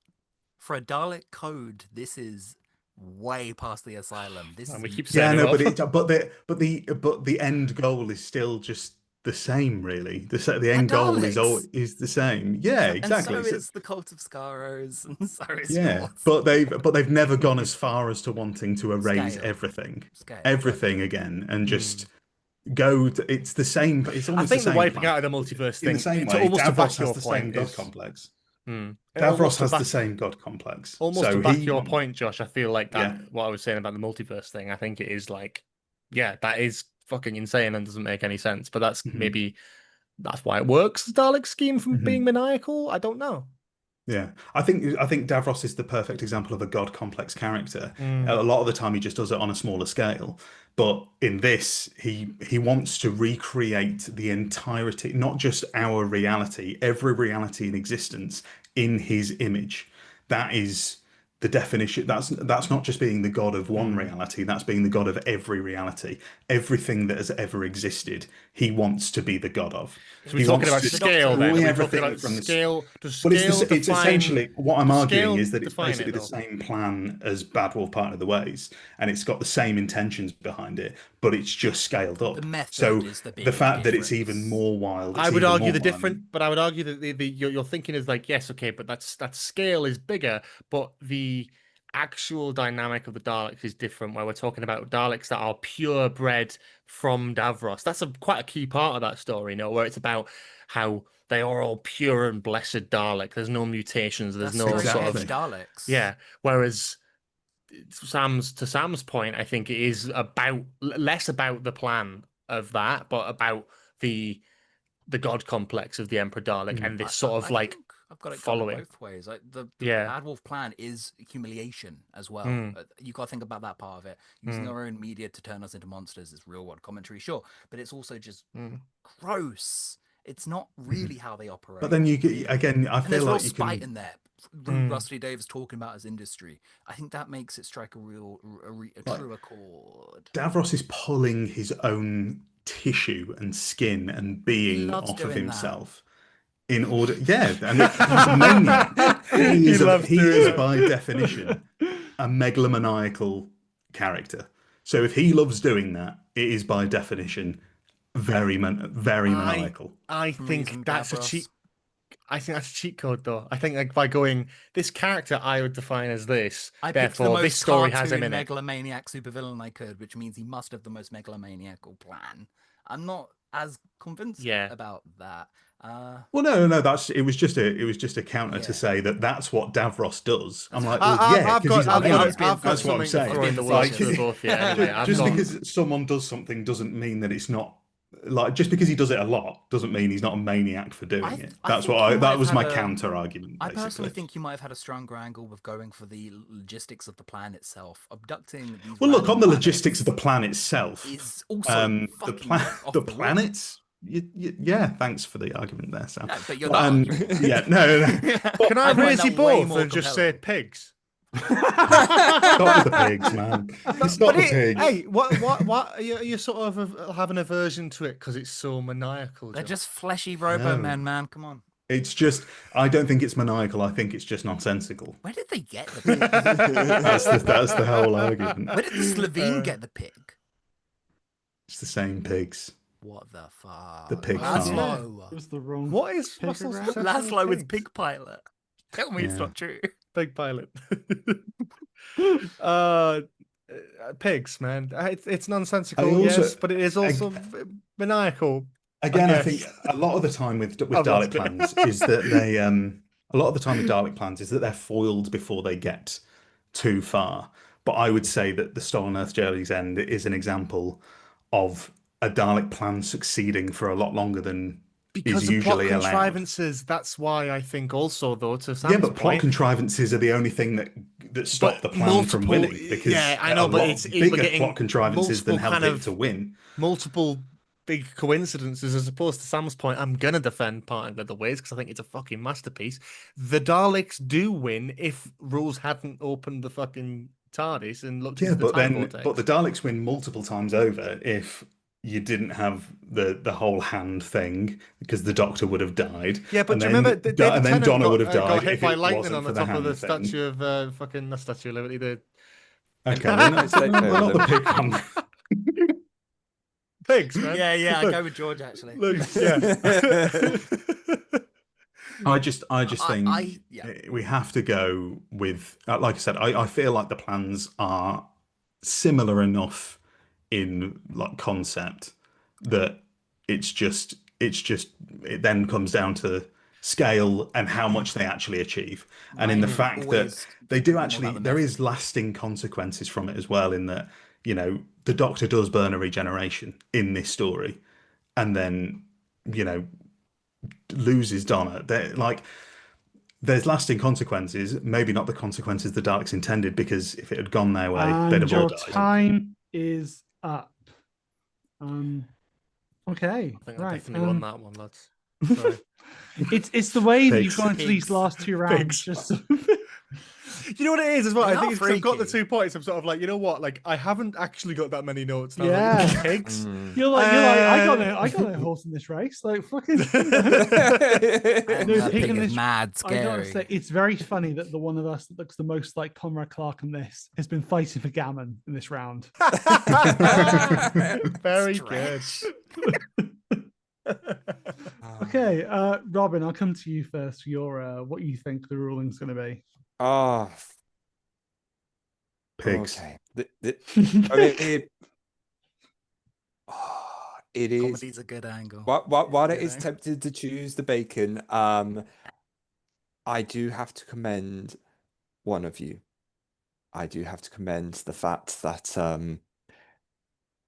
For a Dalek code, this is way past the asylum. This And is we keep Yeah, saying no, it but up. the end goal is still just the same, really. The end goal is Daleks. is the same. Yeah, And exactly. so is the cult of Scarrows, and so is Yeah, yours. but they've never gone as far as to wanting to erase Scale. everything, Scale. everything again, and just go. It's the same. It's I almost think the the same wiping plan. out of the multiverse In thing, the same to way, almost to back Davros your has the same point, god is complex. Davros Davros has the same god complex. Almost So to back he your wants- point, Josh, I feel like that Yeah. what I was saying about the multiverse thing, I think it is like, yeah, that is fucking insane and doesn't make any sense. But that's maybe that's why it works as Dalek scheme from being maniacal. I don't know. Yeah, I think Davros is the perfect example of a god complex character. A lot of the time, he just does it on a smaller scale, but in this, he wants to recreate the entirety, not just our reality, every reality in existence in his image. That is the definition. That's not just being the god of one reality. That's being the god of every reality. Everything that has ever existed, he wants to be the god of. So He we're talking wants about to scale then. Are destroy we talking everything about from the scale? Does Well, scale it's define? essentially what I'm does arguing scale is that it's define basically it, the though? same plan as Bad Wolf Part of the Ways, and it's got the same intentions behind it, but it's just scaled up. The method So is the big the fact that it's difference. even more wild, I it's would even argue more the wild. different, but I would argue that your thinking is like, yes, okay, but that scale is bigger, but the actual dynamic of the Daleks is different. Where we're talking about Daleks that are purebred from Davros. That's quite a key part of that story, you know, where it's about how they are all pure and blessed Dalek. There's no mutations. There's That's no straight sort edge of Daleks. yeah. Whereas Sam's point, I think it is about less about the plan of that, but about the god complex of the Emperor Dalek and this sort of I like think I've got it following. both ways. Like the Yeah. Bad Wolf plan is humiliation as well. You got to think about that part of it. Using our own media to turn us into monsters is real world commentary, sure, but it's also just gross. It's not really how they operate. But then you get really. again. I And there's feel real like you spite can. in there. Rusty Davis talking about his industry. I think that makes it strike a truer chord. Davros is pulling his own tissue and skin and being loves off of doing that. himself. In order, yeah, and he's a maniac. He is by definition a megalomaniacal character. So if he loves doing that, it is by definition very maniacal. I think that's a cheat. I think that's a cheat code, though. I think like by going this character, I would define as this. I picked the Therefore, most this story has him in it. megalomaniac supervillain I could, which means he must have the most megalomaniacal plan. I'm not as convinced about that. Well, no. It was just a counter to say that that's what Davros does. I'm like, well, I've because got that's what I'm saying. to throw in the works for both. Yeah, anyway, just because someone does something doesn't mean that it's not. Like just because he does it a lot doesn't mean he's not a maniac for doing it. That was my counter argument. I personally think you might have had a stronger angle with going for the logistics of the plan itself, abducting. These well, look on the logistics of the plan itself. Is also the planets. Yeah, thanks for the argument there, Sam. No, but you're not. Yeah, no. But can I raise you both and just say pigs? Stop with the pigs, man. It's not the pigs. Hey, what are you sort of have an aversion to it because it's so maniacal? They're just fleshy robo men, man. Come on. It's just, I don't think it's maniacal. I think it's just nonsensical. Where did they get the pig? that's the whole argument. Where did the Slovene get the pig? It's the same pigs. What the fuck? The pig Laszlo. It was the wrong. What is Laszlo is pig pilot. Tell me it's not true. Big pilot. Pigs, man. It's I nonsensical, also, yes, but it is also maniacal. again, I guess. think a lot of the time with I've lost Dalek it. plans is that they a lot of the time with Dalek plans is that they're foiled before they get too far. But I would say that the Stolen Earth Journey's End is an example of a Dalek plan succeeding for a lot longer than is Because of plot usually allowed. contrivances, that's why I think also, though, to Yeah, Sam's but plot point, contrivances are the only thing that stop the plan from winning, because yeah, I know, a but lot it's we're bigger getting plot contrivances than multiple help kind it of to win. multiple big coincidences, as opposed to Sam's point. I'm gonna defend Parting of the Ways because I think it's a fucking masterpiece. The Daleks do win if Rose hadn't opened the fucking TARDIS and looked Yeah, into the but time then vortex. the Daleks win multiple times over if you didn't have the whole hand thing, because the Doctor would have died. Yeah, but and do you then remember David and then Tennant Donna would have got died hit if by it lightning wasn't on for the the top of hand the thing. statue of fucking the Statue of Liberty? The Okay, we're not, Stay we're clear of not the them. pig one. pigs, man. Yeah, I Look, go with George actually. look, yeah. I just think yeah. we have to go with, like I said, I feel like the plans are similar enough in like concept that it then comes down to scale and how much they actually achieve. And in the Mine fact that always they do more actually, about the there method. is lasting consequences from it as well, in that, the Doctor does burn a regeneration in this story, and then, loses Donna. There's lasting consequences, maybe not the consequences the Daleks intended, because if it had gone their way, they'd And have all your died. time is up. Okay, I think I right. definitely won that one, lads. Sorry. It's the way that you've Pigs. gone into these Pigs. last two rounds. Pigs. Just You know what it is as well? They I think are it's 'cause I've got the freaky. 2 points. I'm sort of like, you know what? Like, I haven't actually got that many notes. And I was Yeah. like, pigs. you're like, I got no horse in this race. Like fucking And no the pig pig in is this. mad I gotta scary. say, it's very funny that the one of us that looks the most like Conrad Clark in this has been fighting for gammon in this round. Very good. Stretch. Okay, Robin, I'll come to you first for your what you think the ruling's going to be. Ah, Pigs. okay. I mean, it is. Comedy's a good angle. While it Good is angle. tempted to choose the bacon, I do have to commend one of you. I do have to commend the fact that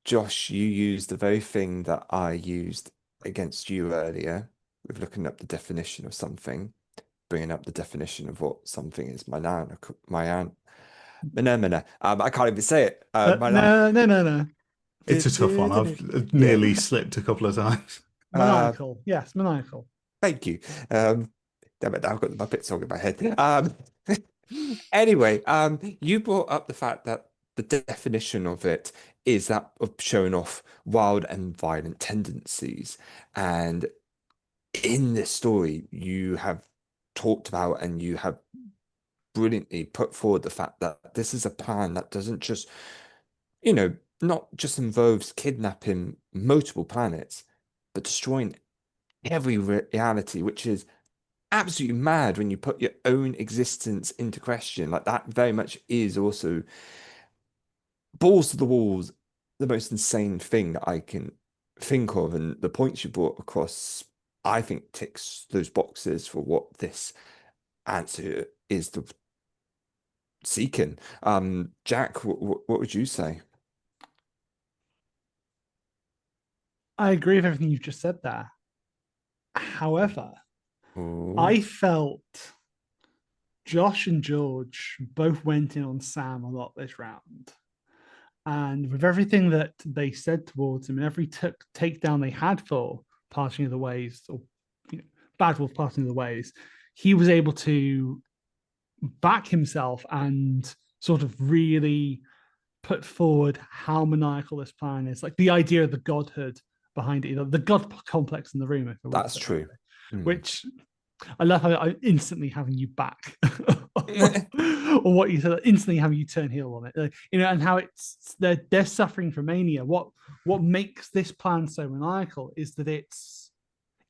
Josh, you used the very thing that I used against you earlier with looking up the definition of something, bringing up the definition of what something is. My aunt. I can't even say it. No. It's a tough one. I've nearly slipped a couple of times. Maniacal. Yes, maniacal. Thank you. Damn it, I've got the Muppet song in my head. Anyway, you brought up the fact that the definition of it is that of showing off wild and violent tendencies. And in this story, you have talked about and you have brilliantly put forward the fact that this is a plan that doesn't just, not just involves kidnapping multiple planets, but destroying every reality, which is absolutely mad when you put your own existence into question. Like, that very much is also balls to the walls, the most insane thing that I can think of. And the points you brought across, I think, ticks those boxes for what this answer is seeking. Jack, what would you say? I agree with everything you've just said there. However, Ooh. I felt Josh and George both went in on Sam a lot this round. And with everything that they said towards him and every takedown they had for Parting of the Ways, or Bad Wolf Parting of the Ways, he was able to back himself and sort of really put forward how maniacal this plan is. Like the idea of the godhood behind it, the god complex in the room. That's true. Which I love how I instantly having you back or what you said, instantly having you turn heel on it, and how it's they're suffering from mania. What makes this plan so maniacal is that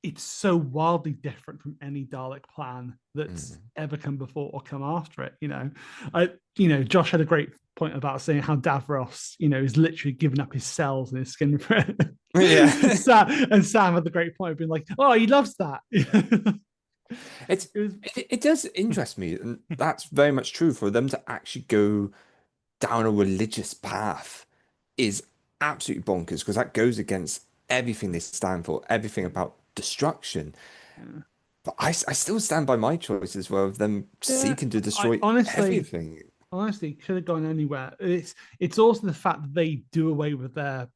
it's so wildly different from any Dalek plan that's Mm. ever come before or come after it. Josh had a great point about saying how Davros, is literally giving up his cells and his skin for it. Yeah. Sam had the great point of being like, oh, he loves that. It does interest me, and that's very much true. For them to actually go down a religious path is absolutely bonkers, because that goes against everything they stand for, everything about destruction. But I still stand by my choice as well, of them seeking to destroy everything. Honestly, could have gone anywhere. It's also the fact that they do away with their,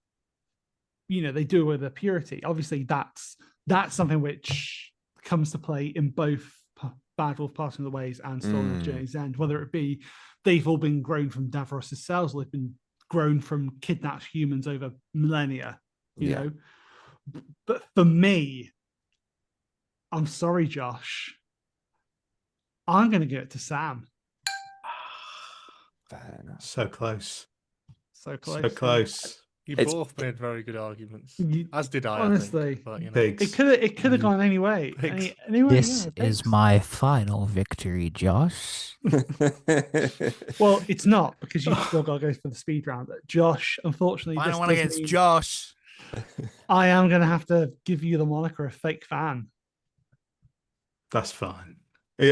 they do away with their purity. Obviously, that's something which comes to play in both Bad Wolf Passing of the Ways and Stolen of Journey's End, whether it be they've all been grown from Davros' cells, or they've been grown from kidnapped humans over millennia, you know. But for me, I'm sorry, Josh, I'm going to give it to Sam. Fair enough. So close. So close. So close. You both made very good arguments, as did I. Honestly, I think, but, Pigs. it could have gone any way. This is my final victory, Josh. Well, it's not, because you've still got to go for the speed round. Josh, unfortunately, Final one against Josh. I am going to have to give you the moniker of fake fan. That's fine.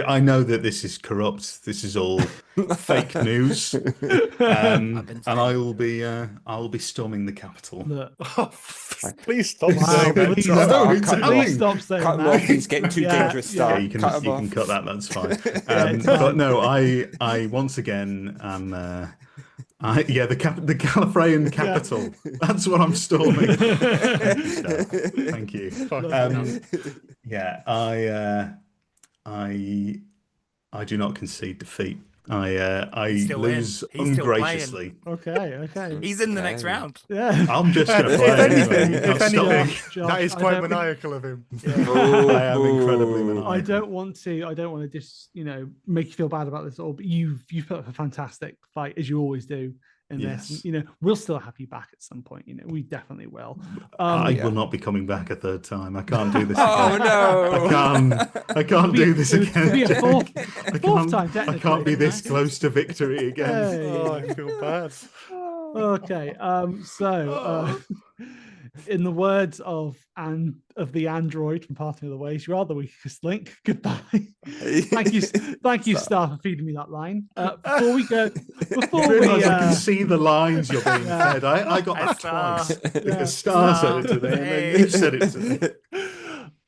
I know that this is corrupt. This is all fake news, and I will be storming the Capitol. Please stop saying that. Please stop saying cut that. He's getting too dangerous. Yeah, you can cut that. That's fine. But no, I once again am. The Gallifreyan capital. That's what I'm storming. Thank you. I do not concede defeat. I lose ungraciously. Okay. He's in the next round. Yeah. I'm just going to play anyway. You can't stop me. That is quite maniacal of him. I am incredibly maniacal. I don't want to just make you feel bad about this at all, but you've put up a fantastic fight, as you always do in this. We'll still have you back at some point. We definitely will. I will not be coming back a third time. I can't do this Oh again. no! I can't do this again. It'll be a fourth time, technically. I can't be this close to victory again. Hey. Oh, I feel bad. Okay. So, in the words of the android from Parting of the Ways, you are the weakest link. Goodbye. Thank you, Star, for feeding me that line. Before we go, I can see the lines you're being fed. I got that twice. Because Star said it to me, and then you said it to me.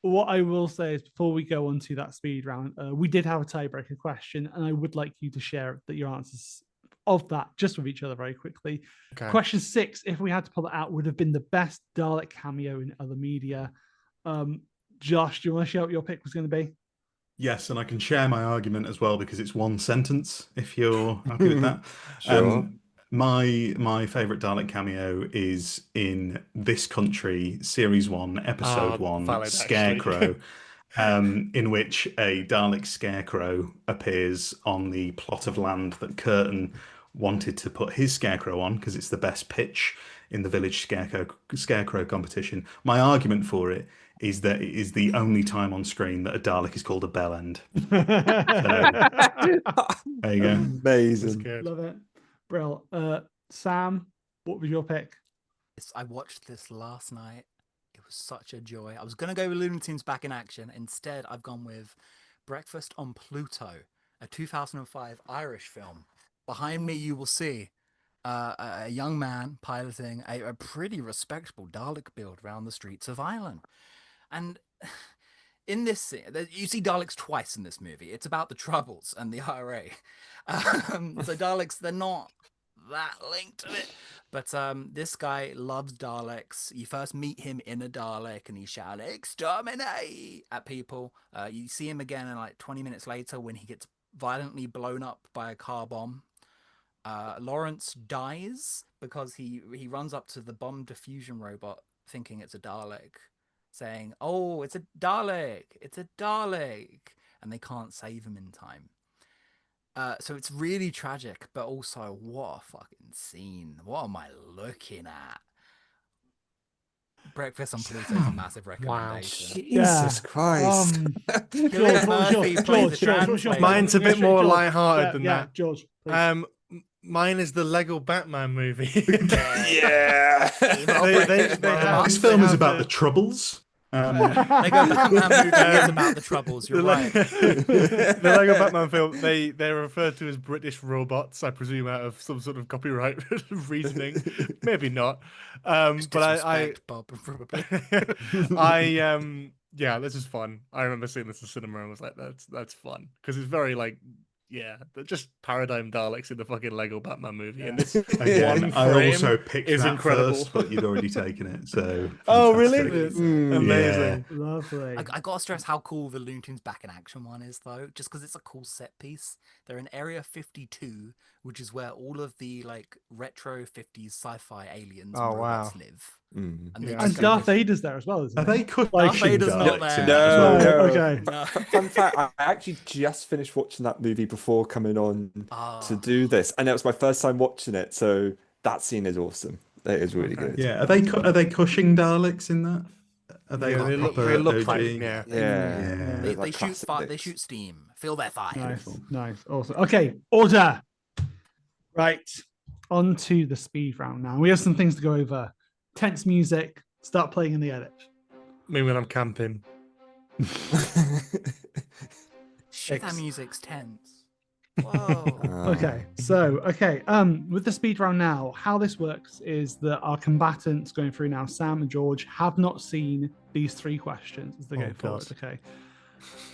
What I will say is, before we go on to that speed round, we did have a tiebreaker question, and I would like you to share your answers of that just with each other very quickly. Okay. Question 6, if we had to pull it out, would have been the best Dalek cameo in other media. Josh, do you want to share what your pick was going to be? Yes, and I can share my argument as well, because it's one sentence, if you're happy with that. Sure. My favourite Dalek cameo is in This Country, Series 1, Episode 1, Scarecrow, in which a Dalek Scarecrow appears on the plot of land that Curtin wanted to put his Scarecrow on, because it's the best pitch in the Village Scarecrow competition. My argument for it is that it is the only time on screen that a Dalek is called a bell end. So, there you go. Amazing. Love it. Brill. Sam, what was your pick? I watched this last night. It was such a joy. I was going to go with Looney Tunes Back in Action. Instead, I've gone with Breakfast on Pluto, a 2005 Irish film. Behind me, you will see a young man piloting a pretty respectable Dalek build around the streets of Ireland. And in this scene, you see Daleks twice in this movie. It's about the Troubles and the IRA. So Daleks, they're not that linked to it. But this guy loves Daleks. You first meet him in a Dalek and he's shouting, "Exterminate!" at people. You see him again and like 20 minutes later when he gets violently blown up by a car bomb. Lawrence dies because he runs up to the bomb diffusion robot thinking it's a Dalek, saying, "Oh, it's a Dalek! It's a Dalek!" And they can't save him in time. So it's really tragic, but also, what a fucking scene. What am I looking at? Breakfast on Pluto is a massive recommendation. Jesus Christ. George, Cillian what was Murphy yours? plays the George, what's yours? translator. Mine's a bit more George. lighthearted than Yeah, that. George. Please. Mine is the Lego Batman movie. Yeah. This film is about the Troubles. Lego Batman movie is about the Troubles. You're right. The Lego Batman film, they're referred to as British robots, I presume, out of some sort of copyright reasoning. Maybe not. But Bob, probably. yeah, this is fun. I remember seeing this in cinema and was like, that's fun because it's very like. Yeah, they're just paradigm Daleks in the fucking Lego Batman movie, and this Again, one I frame also picked is that incredible. first, but you'd already taken it. So Oh, really? fantastic. Amazing. Lovely. I gotta stress how cool the Looney Tunes back in action one is, though, just because it's a cool set piece. They're in Area 52, which is where all of the like retro 50s sci-fi aliens and robots live. Yeah. they And just go Darth with- Vader's there as well, isn't Are he? they cooking Like, Vader's not Daleks there. in that as well? No. Okay. No. Fun fact, I actually just finished watching that movie before coming on to do this, and it was my first time watching it, so that scene is awesome. It is really good. Yeah, are they Cushing Daleks in that? Are they Yeah, like they look proper like OG? yeah. Yeah. They, Like shoot classic they bits. shoot steam. Feel their fire. Nice, awesome. Okay, order. Right, on to the speed round now. We have some things to go over. Tense music. Start playing in the edit. Me when I'm camping. Shit, that music's tense. Whoa. Okay. With the speed round now, how this works is that our combatants going through now, Sam and George, have not seen these 3 questions as they go forward. God. Okay.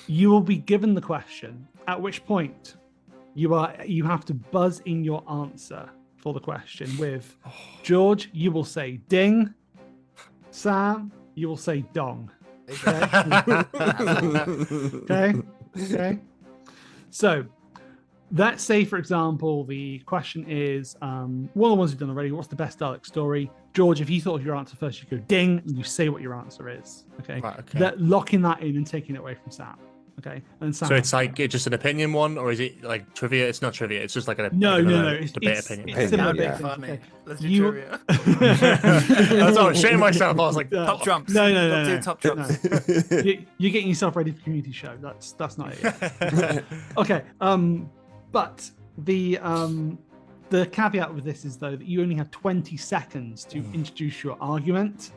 You will be given the question, at which point you have to buzz in your answer for the question with George, you will say ding. Sam, you will say dong. Okay. So let's say, for example, the question is one of the ones we've done already. What's the best Dalek story? George, if you thought of your answer first, you go ding and you say what your answer is. Okay. Right, okay. That locking that in and taking it away from Sam. Okay. And Sam. So it's like just an opinion one, or is it like trivia? It's not trivia. It's just like a No. debate opinion. It's similar Opinion, bits. yeah. Funny. Okay. Let's do You- trivia. That's all. Shame myself. I was like, Top trumps. No. Let's do top trumps. You're getting yourself ready for community show. That's not it yet. Okay. But the caveat with this is though that you only have 20 seconds to introduce your argument,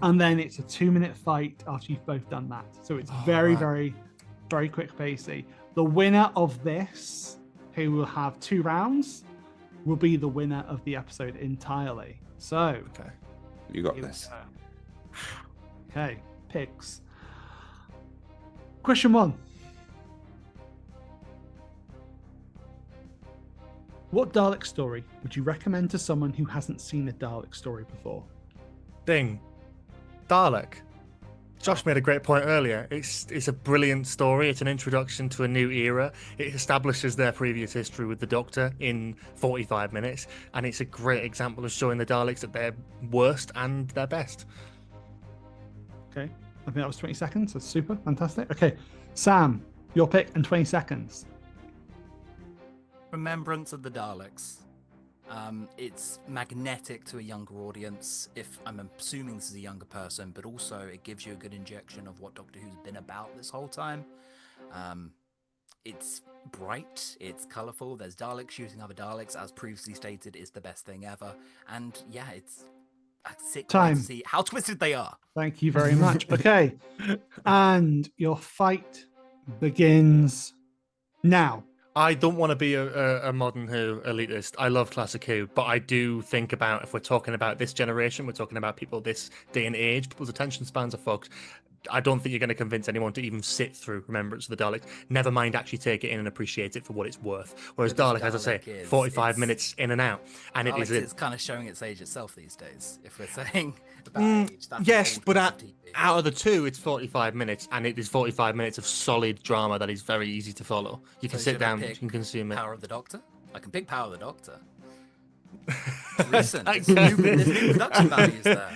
and then it's a 2-minute fight after you've both done that. So it's very quick pacey. The winner of this, who will have 2 rounds, will be the winner of the episode entirely. So You got this. okay, picks. Question 1. What Dalek story would you recommend to someone who hasn't seen a Dalek story before? ding. Dalek. Josh made a great point earlier. It's a brilliant story. It's an introduction to a new era. It establishes their previous history with the Doctor in 45 minutes, and it's a great example of showing the Daleks at their worst and their best. Okay, I think that was 20 seconds. That's super fantastic. Okay, Sam, your pick in 20 seconds. Remembrance of the Daleks. It's magnetic to a younger audience, if I'm assuming this is a younger person, but also it gives you a good injection of what Doctor Who's been about this whole time. It's bright, it's colourful, there's Daleks shooting other Daleks, as previously stated, is the best thing ever. And yeah, it's a sick way Time. to see how twisted they are. Thank you very much. Okay, and your fight begins now. I don't want to be a modern Who elitist. I love classic Who, but I do think about, if we're talking about this generation, we're talking about people this day and age, people's attention spans are fucked. I don't think you're going to convince anyone to even sit through Remembrance of the Daleks. Never mind actually take it in and appreciate it for what it's worth. Whereas But Dalek, as I say, Dalek is- 45 it's- minutes in and out. And it Alex is is kind of showing its age itself these days, if we're saying about age. That's an yes, old but piece of TV. out of the two, it's 45 minutes, and it is 45 minutes of solid drama that is very easy to follow. You can So sit should I down, you pick can consume it. Power of the Doctor? I can pick Power of the Doctor. It's recent. I There's new production values there.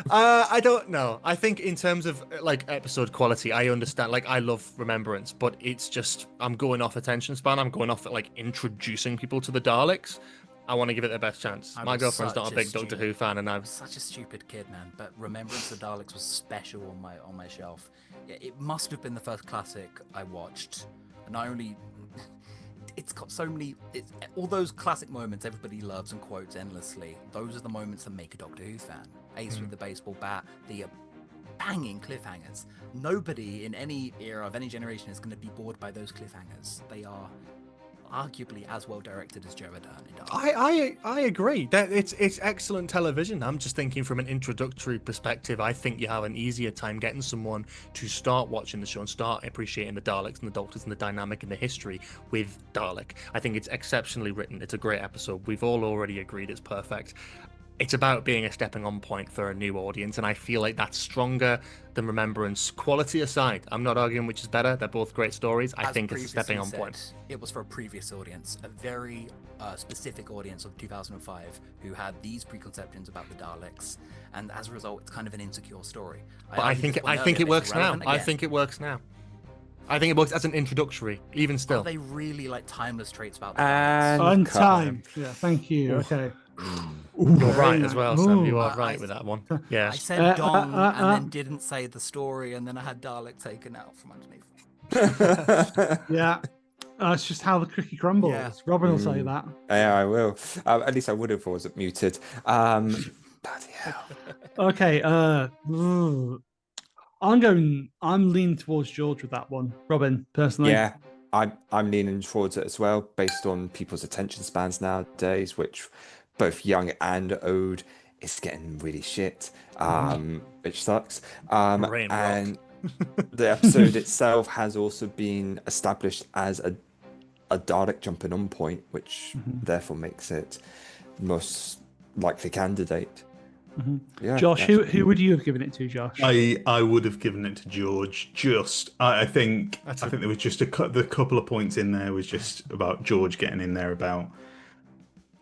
I don't know. I think in terms of like episode quality, I understand. Like I love Remembrance, but it's just I'm going off attention span. I'm going off at like introducing people to the Daleks. I want to give it the best chance. I My was girlfriend's such not a a big Doctor Who fan, and I I've was such a stupid kid, man. But Remembrance of Daleks was special on my shelf. It must have been the first classic I watched, and not only it's got so many. All those classic moments everybody loves and quotes endlessly. Those are the moments that make a Doctor Who fan. Ace with the baseball bat, the banging cliffhangers. Nobody in any era of any generation is going to be bored by those cliffhangers. They are arguably as well directed as Joe Adern in Dalek. I agree that it's excellent television. I'm just thinking from an introductory perspective. I think you have an easier time getting someone to start watching the show and start appreciating the Daleks and the Doctors and the dynamic and the history with Dalek. I think it's exceptionally written. It's a great episode. We've all already agreed it's perfect. It's about being a stepping on point for a new audience, and I feel like that's stronger than Remembrance. Quality aside, I'm not arguing which is better. They're both great stories. I think it's a stepping on point. It was for a previous audience, a very specific audience of 2005 who had these preconceptions about the Daleks, and as a result, it's kind of an insecure story. But I think it works now. I think it works now. I think it works as an introductory, even still. Are they really like timeless traits about the And Daleks? On cut. time. Yeah, thank you. Okay. You're right as well, Sam. You are right with that one. Yeah. I said dong and then didn't say the story, and then I had Dalek taken out from underneath. Yeah. It's just how the cookie crumbles. Yeah. Robin will say that. Yeah, I will. At least I would have if I wasn't muted. Bloody hell. Okay. I'm leaning towards George with that one. Robin, personally. Yeah, I'm leaning towards it as well, based on people's attention spans nowadays, which both young and old is getting really shit, which sucks. Brain And the episode itself has also been established as a Dalek jumping on point, which therefore makes it the most likely candidate. Yeah, Josh, who would you have given it to, Josh? I would have given it to George. I think there was just the couple of points in there was just about George getting in there about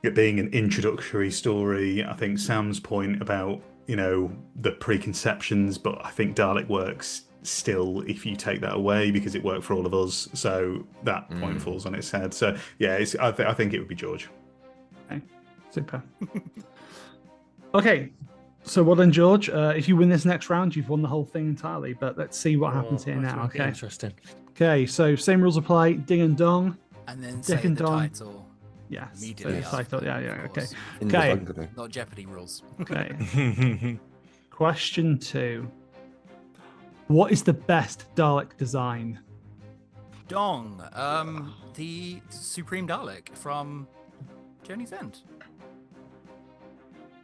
it being an introductory story. I think Sam's point about the preconceptions, but I think Dalek works still if you take that away because it worked for all of us. So that point falls on its head. So yeah, I think it would be George. Okay, super. Okay, so well done, George. If you win this next round, you've won the whole thing entirely. But let's see what happens here now. Okay. Interesting. Okay, so same rules apply. Ding and dong. And then Dick say and the Dong. title. Yeah. Immediately So after, title. Yeah. of Okay. course. In the Okay. bungalow. Not Jeopardy rules. Okay. Question 2. What is the best Dalek design? Dong. The Supreme Dalek from Journey's End.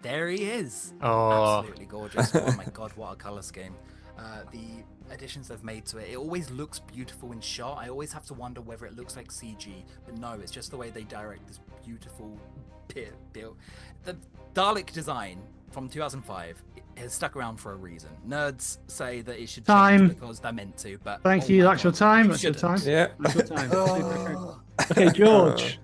There he is. Oh. Absolutely gorgeous. Oh my god, what a color scheme. The additions they've made to it, it always looks beautiful in shot. I always have to wonder whether it looks like CG, but no, it's just the way they direct this beautiful build. The Dalek design from 2005 has stuck around for a reason. Nerds say that it should change because they're meant to, but Thank you. my That's your God, time. it That's your time. shouldn't. Yeah. That's your time. Okay, George.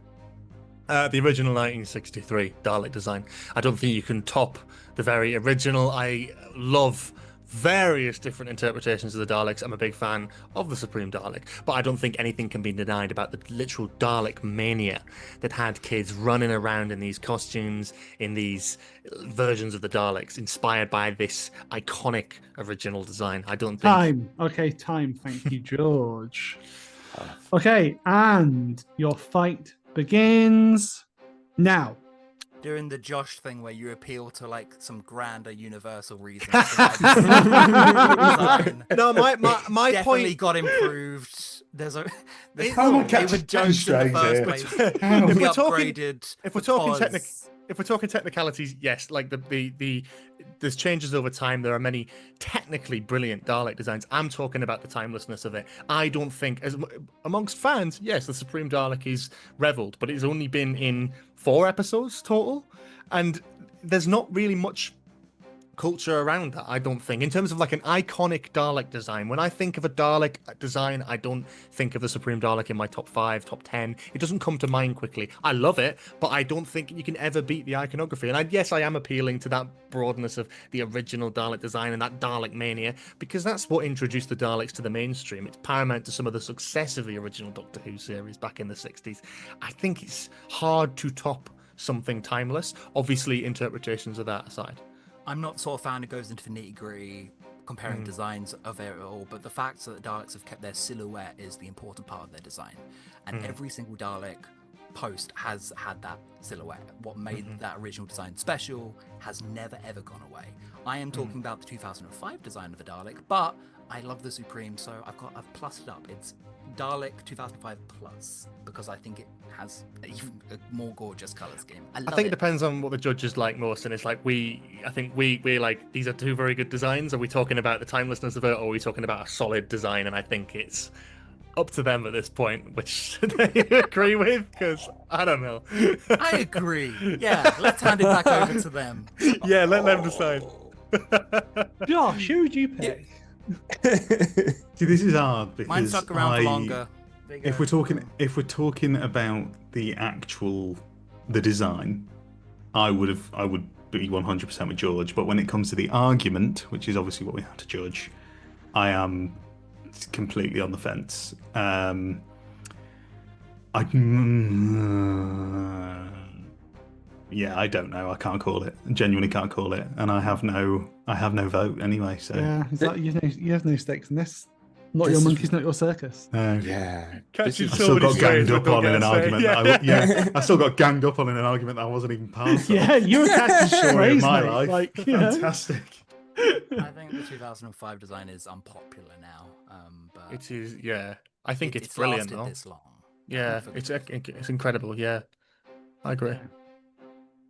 The original 1963 Dalek design. I don't think you can top the very original. I love various different interpretations of the Daleks. I'm a big fan of the Supreme Dalek, but I don't think anything can be denied about the literal Dalek mania that had kids running around in these costumes, in these versions of the Daleks, inspired by this iconic original design. I don't think... Time. Okay, time. Thank you, George. Okay, and your fight begins now. Doing the Josh thing where you appeal to like some grander universal reason. No, my definitely point... got improved. There's How am I they catching were jokes in the strings first here? place. If We we're talking- upgraded If we're talking because- if we're talking technicalities, yes, like there's changes over time. There are many technically brilliant Dalek designs. I'm talking about the timelessness of it. I don't think, amongst fans, yes, the Supreme Dalek is reveled, but it's only been in 4 episodes total, and there's not really much culture around that, I don't think, in terms of like an iconic Dalek design. When I think of a Dalek design, I don't think of the Supreme Dalek in my top 5, top 10. It doesn't come to mind quickly. I love it, but I don't think you can ever beat the iconography. And yes, I am appealing to that broadness of the original Dalek design and that Dalek mania, because that's what introduced the Daleks to the mainstream. It's paramount to some of the success of the original Doctor Who series back in the 60s. I think it's hard to top something timeless. Obviously, interpretations of that aside. I'm not the sort of fan who goes into the nitty-gritty comparing designs of it all, but the fact that the Daleks have kept their silhouette is the important part of their design. And every single Dalek post has had that silhouette. What made that original design special has never ever gone away. I am talking about the 2005 design of the Dalek, but I love the Supreme, so I've plussed it up. It's Dalek 2005 plus because I think it has even a more gorgeous color scheme. I think it it. depends on what the judges like most, and it's like I think we're like, these are two very good designs. Are we talking about the timelessness of it, or are we talking about a solid design? And I think it's up to them at this point, which they agree with, because I don't know. I agree. Yeah, let's hand it back over to them. Yeah, let them decide. Josh, who would you pick? See, this is hard because Mine stuck around for longer. If we're talking about the design, I would be 100% with George. But when it comes to the argument, which is obviously what we have to judge, I am completely on the fence. Yeah, I don't know. I can't call it. I genuinely can't call it, and I have no vote anyway. So Yeah, you have no stakes in this. Not your monkeys, not your circus. Yeah. I still got ganged up on in an argument. I still got ganged up on in an argument that I wasn't even part of. Yeah, you were catching Story of strays, my mate. life. Like, you know. Fantastic. I think the 2005 design is unpopular now, but It is, yeah. I think it's it's brilliant, lasted though. this long. Yeah, it's incredible. Yeah, I agree.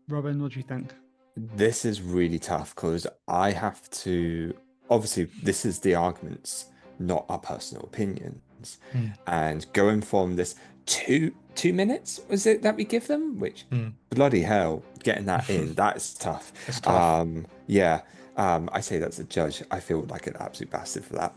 Robin, what do you think? This is really tough because I have to. Obviously, this is the arguments, not our personal opinions. And going from this 2 minutes, was it that we give them? Which bloody hell, getting that in, that's tough. It's tough. Yeah. I say that's a judge. I feel like an absolute bastard for that.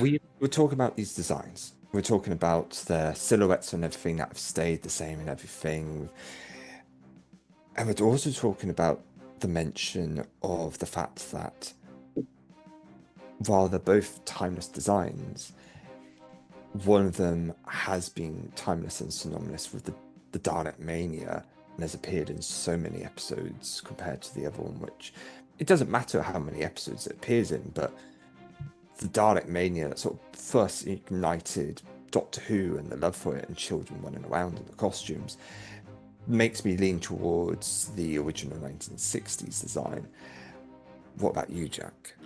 We were talking about these designs. We're talking about the silhouettes and everything that have stayed the same and everything. And we're also talking about the mention of the fact that while they're both timeless designs, one of them has been timeless and synonymous with the Dalek Mania and has appeared in so many episodes compared to the other one, which it doesn't matter how many episodes it appears in, but the Dalek Mania that sort of first ignited Doctor Who and the love for it and children running around in the costumes makes me lean towards the original 1960s design. What about you, Jack?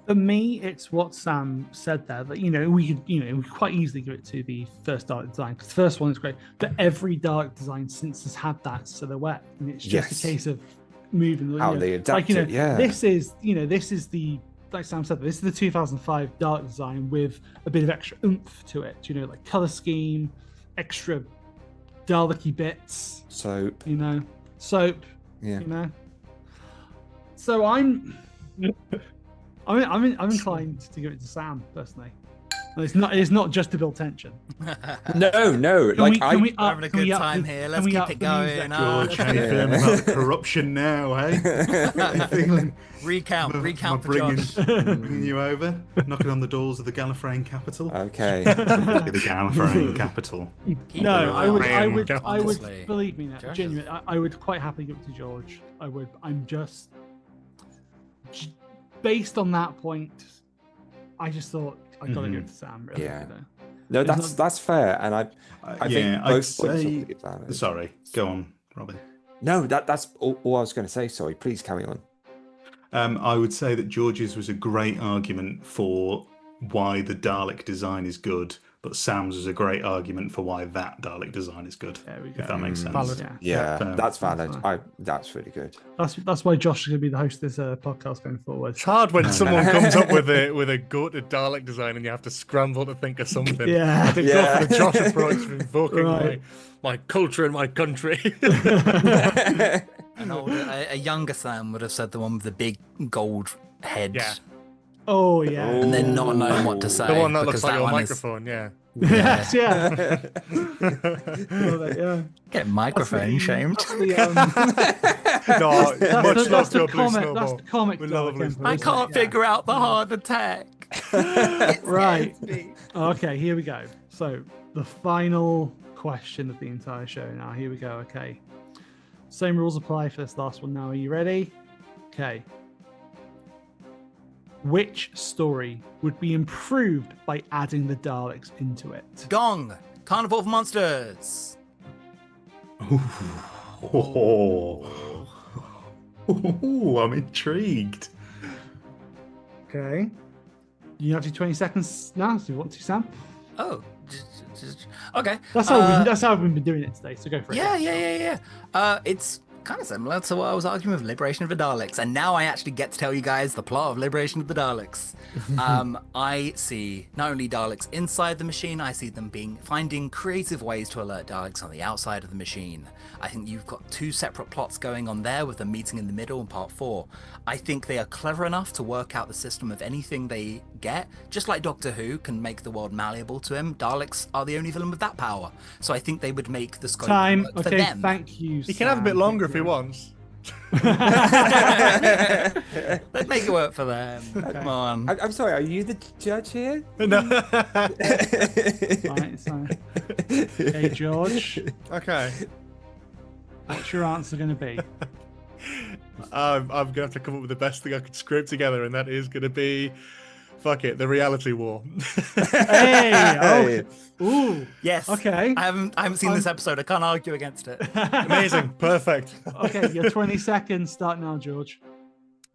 For me, it's what Sam said there, that, we could quite easily give it to the first Dalek design, because the first one is great, but every Dalek design since has had that silhouette, and it's just a case of moving. How they adapt it, yeah. This is the, like Sam said, this is the 2005 Dalek design with a bit of extra oomph to it, like color scheme, extra Dalek-y bits. Soap. Soap. Yeah. So I'm inclined to give it to Sam personally. It's not just to build tension. No. We're having a good time here. Let's keep it going. George, how you feeling about the corruption now, hey? Recount for bringing, Josh. bringing you over, knocking on the doors of the Gallifreyan capital. Okay. The Gallifreyan capital. No, I would Honestly. believe me, Josh genuinely, I would quite happily give it to George. I would. I'm just based on that point. I just thought I got to give it to Sam. Really, Yeah. No, that's fair, and I think both points are pretty valid. Sorry, go on, Robin. No, that's all I was going to say. Sorry, please carry on. I would say that George's was a great argument for why the Dalek design is good, but Sam's was a great argument for why that Dalek design is good. There we go. If that makes sense. Valid. Yeah, that's valid. fine. That's really good. That's why Josh is going to be the host of this podcast going forward. It's hard when someone comes up with a goated Dalek design and you have to scramble to think of something. Yeah. I think go for the Josh approach of invoking my culture and my country. A younger Sam would have said the one with the big gold head. Yeah. Oh yeah. And then not knowing what to say. The one that looks because like your one is- microphone, yeah. Yes, yeah. Yeah. Get microphone shamed. No, much love That's to the a blue comic. That's snowball. the comic. We love a blue Dalek snowball. I Emperor, can't isn't it? figure out the heart attack. Right. Okay, here we go. So the final question of the entire show now. Here we go. Okay. Same rules apply for this last one now. Are you ready? Okay. Which story would be improved by adding the Daleks into it? Gong, Carnival of Monsters. Oh, I'm intrigued. Okay. You have your 20 seconds now. So you want to, Sam? Oh, okay. That's how we've been doing it today. So go for it. Yeah. It's kind of similar to what I was arguing with Liberation of the Daleks, and now I actually get to tell you guys the plot of Liberation of the Daleks. I see not only Daleks inside the machine, I see them finding creative ways to alert Daleks on the outside of the machine. I think you've got two separate plots going on there with a meeting in the middle in part 4. I think they are clever enough to work out the system of anything they get. Just like Doctor Who can make the world malleable to him, Daleks are the only villain with that power. So I think they would make the scope Time. work for Okay, them. thank you. He can have a bit longer if he wants. Let's make it work for them. Come on. I'm sorry, are you the judge here? No. Fine. Okay, George. Okay. What's your answer going to be? I'm going to have to come up with the best thing I could scrape together, and that is going to be, fuck it, the reality war. Hey! Oh, ooh. Yes. Okay. I haven't seen this episode. I can't argue against it. Amazing. Perfect. Okay, your 20 seconds start now, George.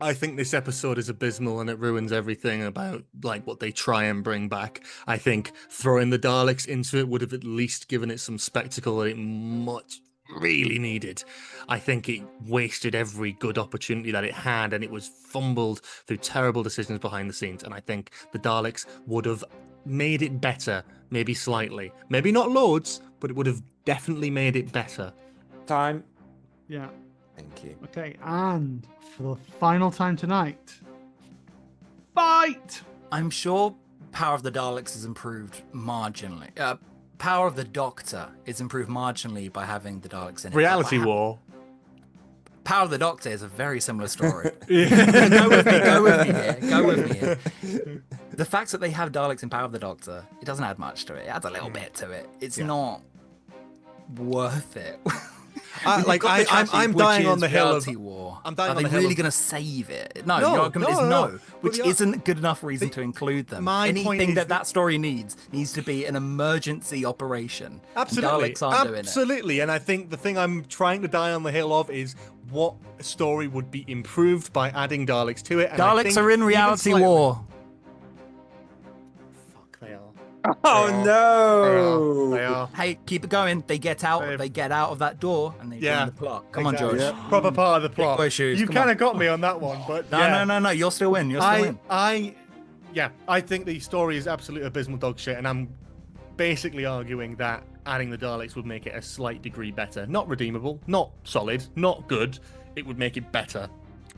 I think this episode is abysmal and it ruins everything about like what they try and bring back. I think throwing the Daleks into it would have at least given it some spectacle that it much really needed. I think it wasted every good opportunity that it had, and it was fumbled through terrible decisions behind the scenes. And I think the Daleks would have made it better, maybe slightly, maybe not loads, but it would have definitely made it better. Time. Yeah. Thank you. Okay, and for the final time tonight, fight! I'm sure Power of the Daleks is improved marginally. Power of the Doctor is improved marginally by having the Daleks in it. Reality war. Power of the Doctor is a very similar story. Go with me here. The fact that they have Daleks in Power of the Doctor, it doesn't add much to it. It adds a little bit to it. It's not worth it. I'm dying on the hill of war. I'm dying Are on they the hill really of- going to save it? No, No, your argument is no. no, which But the- isn't good enough reason to include them. my point Anything is that story needs to be an emergency operation. Absolutely, Daleks aren't doing it. absolutely. And I think the thing I'm trying to die on the hill of is what story would be improved by adding Daleks to it. And I Daleks think are in even reality slightly- war. Fuck, they are. Oh They are. no! They are. Hey, keep it going. They get out. Babe. They get out of that door and they Yeah. join the plot. Come on, Exactly. George. Yeah. Proper part of the plot. boy shoes, You come kind on. of got me on that one, but No, yeah. no. You'll still win. You'll still win. I think the story is absolute abysmal dog shit, and I'm basically arguing that adding the Daleks would make it a slight degree better. Not redeemable, not solid, not good. It would make it better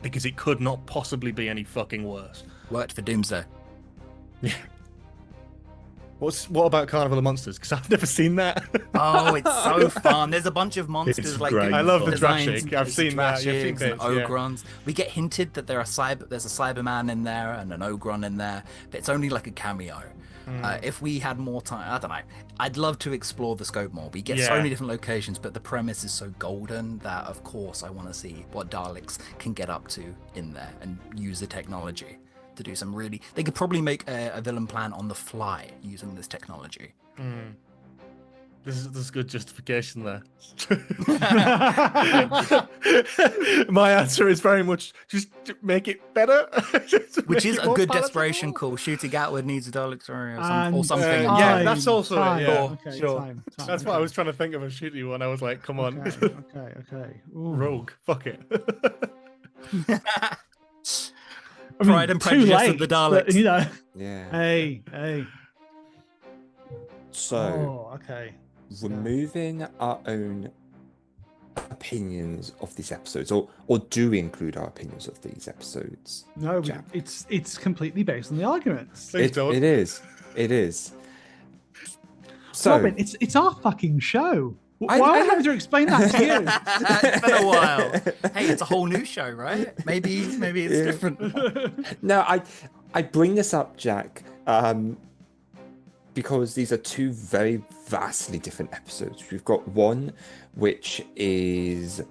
because it could not possibly be any fucking worse. Worked for Doomsday. What about Carnival of Monsters? Because I've never seen that. Oh, it's so fun. There's a bunch of monsters It's like great I love the designs Drashig. and I've seen that. You've seen Drashigs and bits, yeah. Ogrons. We get hinted that there's a Cyberman in there and an Ogron in there, but it's only like a cameo. If we had more time, I don't know. I'd love to explore the scope more. We get so Yeah. many different locations, but the premise is so golden that, of course, I want to see what Daleks can get up to in there and use the technology to do some really. They could probably make a villain plan on the fly using this technology. This is good justification there. My answer is very much just to make it better. Which is Make it a more good palatable. desperation call. Shooting outward needs a Dalek story or And something. yeah, time, that's also it, time. yeah. Okay, Sure. time. That's what I was trying to think of a shooty one. I was like, come on, Okay. Ooh. rogue, fuck it. I mean, Pride and too Prejudice late, of the but, Daleks. you know. Yeah. Hey. So, Oh, okay. removing our own opinions of these episodes, or do we include our opinions of these episodes? No, Jack? it's completely based on the arguments. Please don't. It is. So, Robin, it's our fucking show. I- Why I am I having to explain that to you? It's been a while. Hey, it's a whole new show, right? Maybe it's different. no, I bring this up, Jack, because these are two very vastly different episodes. We've got one which is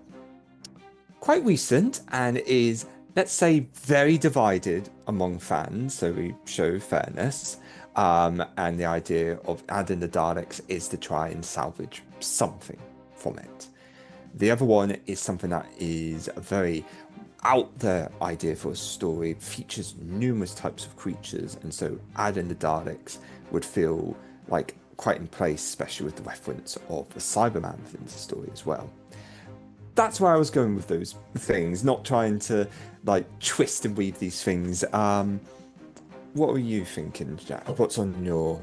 quite recent and is, let's say, very divided among fans, so we show fairness. And the idea of adding the Daleks is to try and salvage something from it. The other one is something that is a very out there idea for a story. It features numerous types of creatures, and so adding the Daleks would feel like quite in place, especially with the reference of the Cyberman within the story as well. That's where I was going with those things, not trying to like twist and weave these things. What were you thinking, Jack? What's on your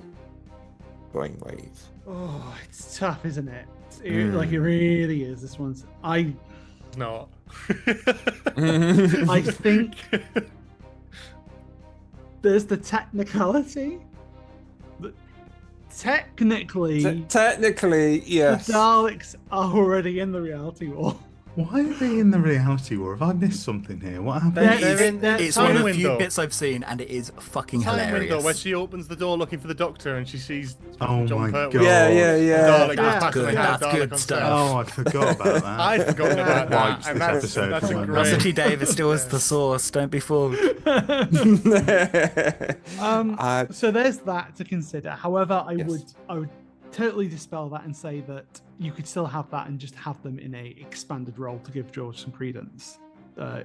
brainwave? Oh, it's tough, isn't it? Like it really is. This one's No. I think there's the technicality. Technically, Technically, yes. the Daleks are already in the reality war. Why are they in the reality war? Have I missed something here? What happened? They're in their It's time one of the few window. bits I've seen, and it is fucking Time hilarious. window where she opens the door looking for the Doctor and she sees Oh John my Pertwee. God. Yeah. Dalek That's passing good, the that's Dalek good on stuff. set. Oh, I forgot about that. I'd forgotten about that, Wipes and this that's episode a from my great. brain. Russell T Davies still is the source. Don't be fooled. So there's that to consider. However, I Yes. would totally dispel that and say that you could still have that and just have them in a expanded role to give George some credence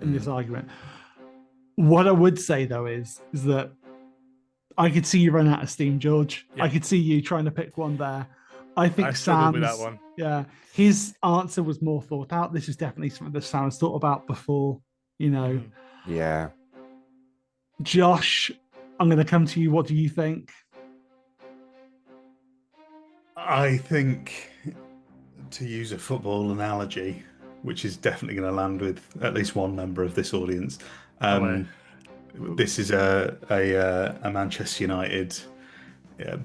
in this argument. What I would say though is that I could see you run out of steam, George. Yeah. I could see you trying to pick one there. I think I struggled with Sam's, that one. yeah, his answer was more thought out. This is definitely something that Sam's thought about before, you know. Yeah. Josh, I'm going to come to you. What do you think? I think, to use a football analogy, which is definitely going to land with at least one member of this audience, this is a Manchester United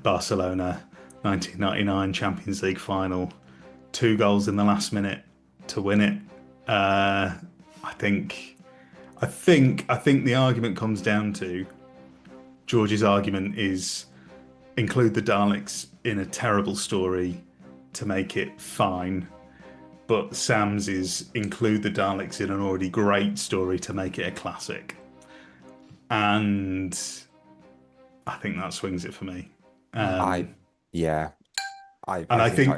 Barcelona 1999 Champions League final. 2 goals in the last minute to win it. I think the argument comes down to George's argument is include the Daleks in a terrible story to make it fine, but Sam's is include the Daleks in an already great story to make it a classic. And I think that swings it for me. I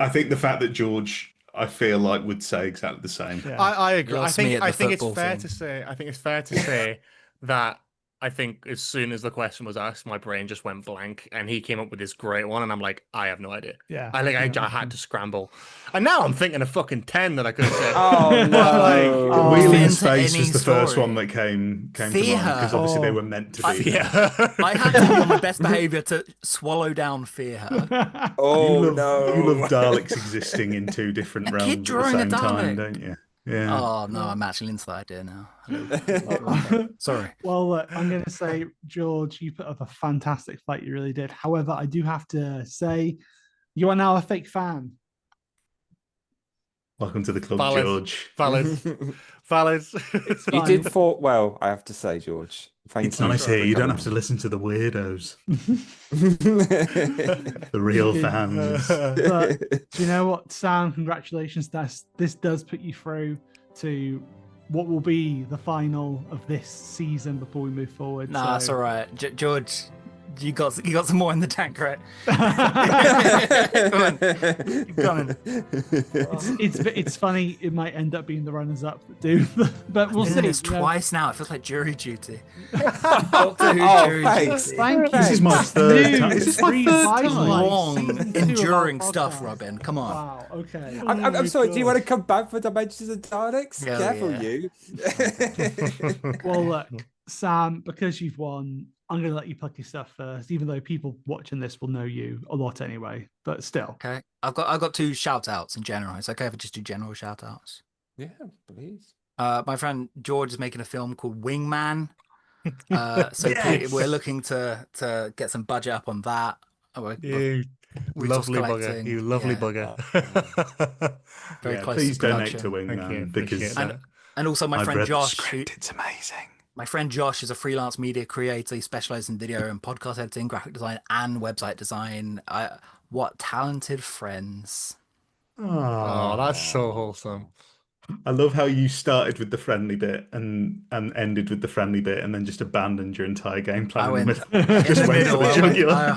think the fact that George, I feel like, would say exactly the same. Yeah. I agree. Lost me at the I think it's football fair thing. to say. I think it's fair to say that. I think as soon as the question was asked, my brain just went blank, and he came up with this great one, and I'm like, I have no idea. Yeah. I had to scramble, and now I'm thinking of fucking 10 that I could have said. Oh no. Wheel in Into Space any was the first story. one that came to mind, Fear. because obviously they were meant to be. Yeah. I had to be on my best behaviour to swallow down fear her. Oh you no. love Daleks existing in 2 different A realms kid at the drawing a same time, Dalek. don't you? Yeah. Oh no, I'm actually into that idea now. Sorry. Well, look, I'm going to say, George, you put up a fantastic fight. You really did. However, I do have to say, you are now a fake fan. Welcome to the club, Valid. George. Valid. You did fought well, I have to say, George. Thank It's you. nice for here. You don't coming have to listen to the weirdos, on. the real fans. But do you know what, Sam? Congratulations. This does put you through to what will be the final of this season before we move forward. Nah, it's all right. George, you got some more in the tank, right? Come on, keep coming. It's funny. It might end up being the runners-up that do, but we'll I've see. been in this you know. twice now. It feels like jury duty. Doctor Who Oh, jury thanks. duty. Thank you. This is my third time. This is my Three third advice time. lines, Long, season 2 of our enduring stuff, podcast. Robin. Come on. Wow. Okay. I'm sorry, do you want to come back for Dimensions of Daleks? Hell Careful, yeah. you. Well, look, Sam, because you've won, I'm going to let you pluck your stuff first, even though people watching this will know you a lot anyway. But still, Okay, I've got 2 shout outs in general. It's okay if I just do general shout outs. Yeah, please. My friend George is making a film called Wingman. So Yes. we're looking to get some budget up on that. You Resource lovely bugger. collecting. You lovely Yeah. bugger. Very Yeah, close please to donate production. to Thank you. Wingman Appreciate because that. And also my I've friend read Josh, the script. It's amazing. My friend Josh is a freelance media creator. He specializes in video and podcast editing, graphic design, and website design. What talented friends. Oh, that's so wholesome. I love how you started with the friendly bit and ended with the friendly bit and then just abandoned your entire game plan I went with in just the went middle. for the jugular.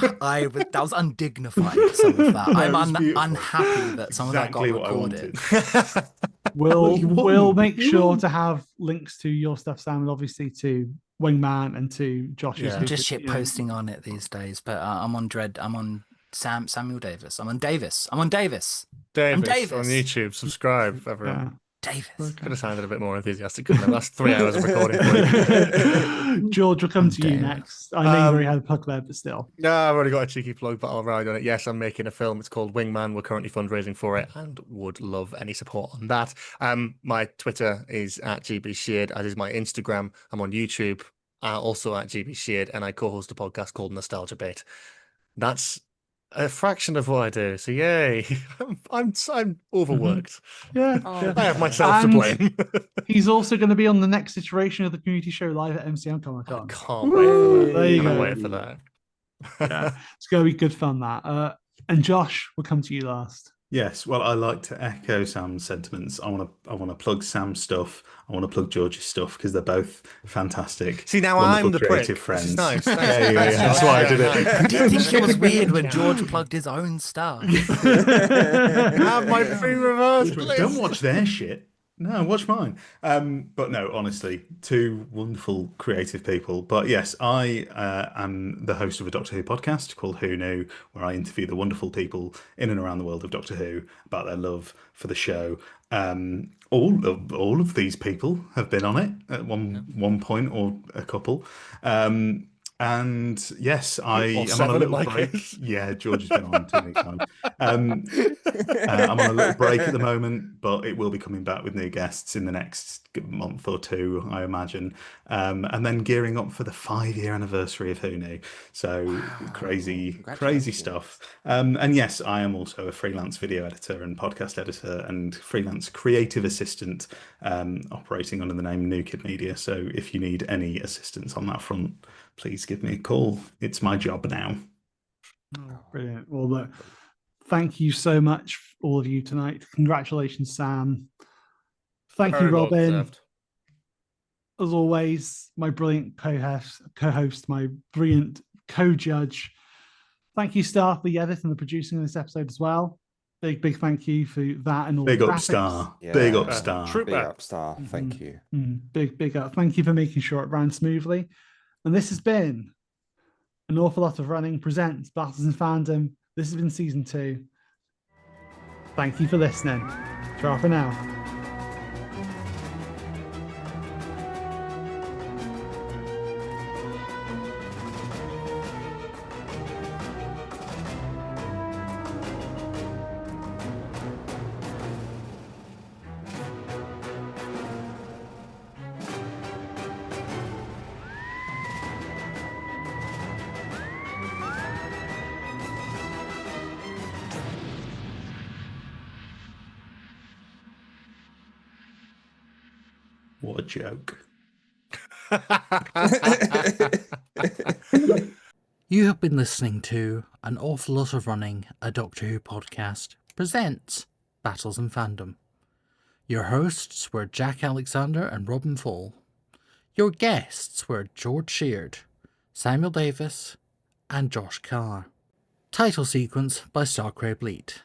That was undignified. Some of that. No, I'm it was beautiful. unhappy that some Exactly of that what got I recorded. wanted. We'll you we'll won. make You sure won. to have links to your stuff, Sam, and obviously to Wingman and to Josh's. Yeah. I'm just shit posting on it these days, but I'm on Samuel Davis. I'm on Davis. Davis on YouTube. Subscribe, everyone. Yeah. Davis. Could have sounded a bit more enthusiastic. Couldn't I? That's 3 hours of recording for you. George, will come to you Davis. next. I know you've already had a plug there, but still. No, I've already got a cheeky plug, but I'll ride on it. Yes, I'm making a film. It's called Wingman. We're currently fundraising for it and would love any support on that. My Twitter is at GBSheared, as is my Instagram. I'm on YouTube, also at GBSheared, and I co-host a podcast called Nostalgia Bait. That's a fraction of what I do. So yay, I'm overworked. Yeah, Oh, yeah. I have myself to And blame. he's also going to be on the next iteration of the community show live at MCM Comic Con. Can't wait for that. There you Can't go. wait for that. Yeah, it's going to be good fun, that. And Josh, we'll come to you last. Yes, well, I like to echo Sam's sentiments. I want to plug Sam's stuff. I want to plug George's stuff because they're both fantastic. See, now wonderful, I'm the creative prick. This is friends. nice. Yeah, that's why I did it. I did think it was weird when George plugged his own stuff. Have my free reverse, please. Don't watch their shit. No, watch mine. But no, honestly, two wonderful creative people. But yes, I am the host of a Doctor Who podcast called Who Knew, where I interview the wonderful people in and around the world of Doctor Who about their love for the show. All of these people have been on it at one point or a couple. And yes, I am on a little break. Yeah, George has been on 2 weeks' time. I'm on a little break at the moment, but it will be coming back with new guests in the next month or two, I imagine. And then gearing up for the 5-year anniversary of Who Knew. So crazy stuff. And yes, I am also a freelance video editor and podcast editor and freelance creative assistant operating under the name New Kid Media. So if you need any assistance on that front, please give me a call. It's my job now. Oh, brilliant. Well, look, thank you so much, all of you tonight. Congratulations, Sam. Thank you, Robin. As always, my brilliant co-host, my brilliant co-judge. Thank you, Star, for the edit and the producing of this episode as well. Big thank you for that and all Big the up, graphics. Star. Yeah. Big up, Star. Big up, Star. Thank you. Big up. Thank you for making sure it ran smoothly. And this has been An Awful Lot of Running presents Battles in Fandom. This has been season 2. Thank you for listening. Ciao for now. What a joke. You have been listening to An Awful Lot of Running, a Doctor Who podcast, presents Battles in Fandom. Your hosts were Jack Alexander and Robin FOALE. Your guests were George Sheard, Samuel Davis, and Josh CARR. Title sequence by CRAIB-LEETE.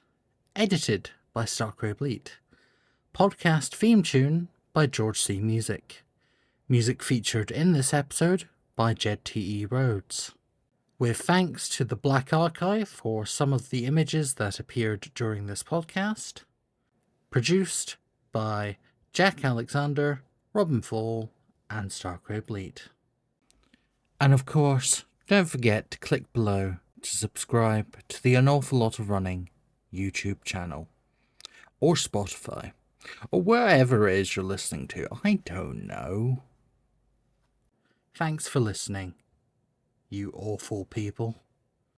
Edited by CRAIB-LEETE. Podcast theme tune by George C. Music. Music featured in this episode by Jed T.E. Rhodes. With thanks to the Black Archive for some of the images that appeared during this podcast. Produced by Jack Alexander, Robin FOALE, and CRAIB-LEETE. And of course, don't forget to click below to subscribe to the An Awful Lot of Running YouTube channel. Or Spotify. Or wherever it is you're listening to. I don't know. Thanks for listening, you awful people.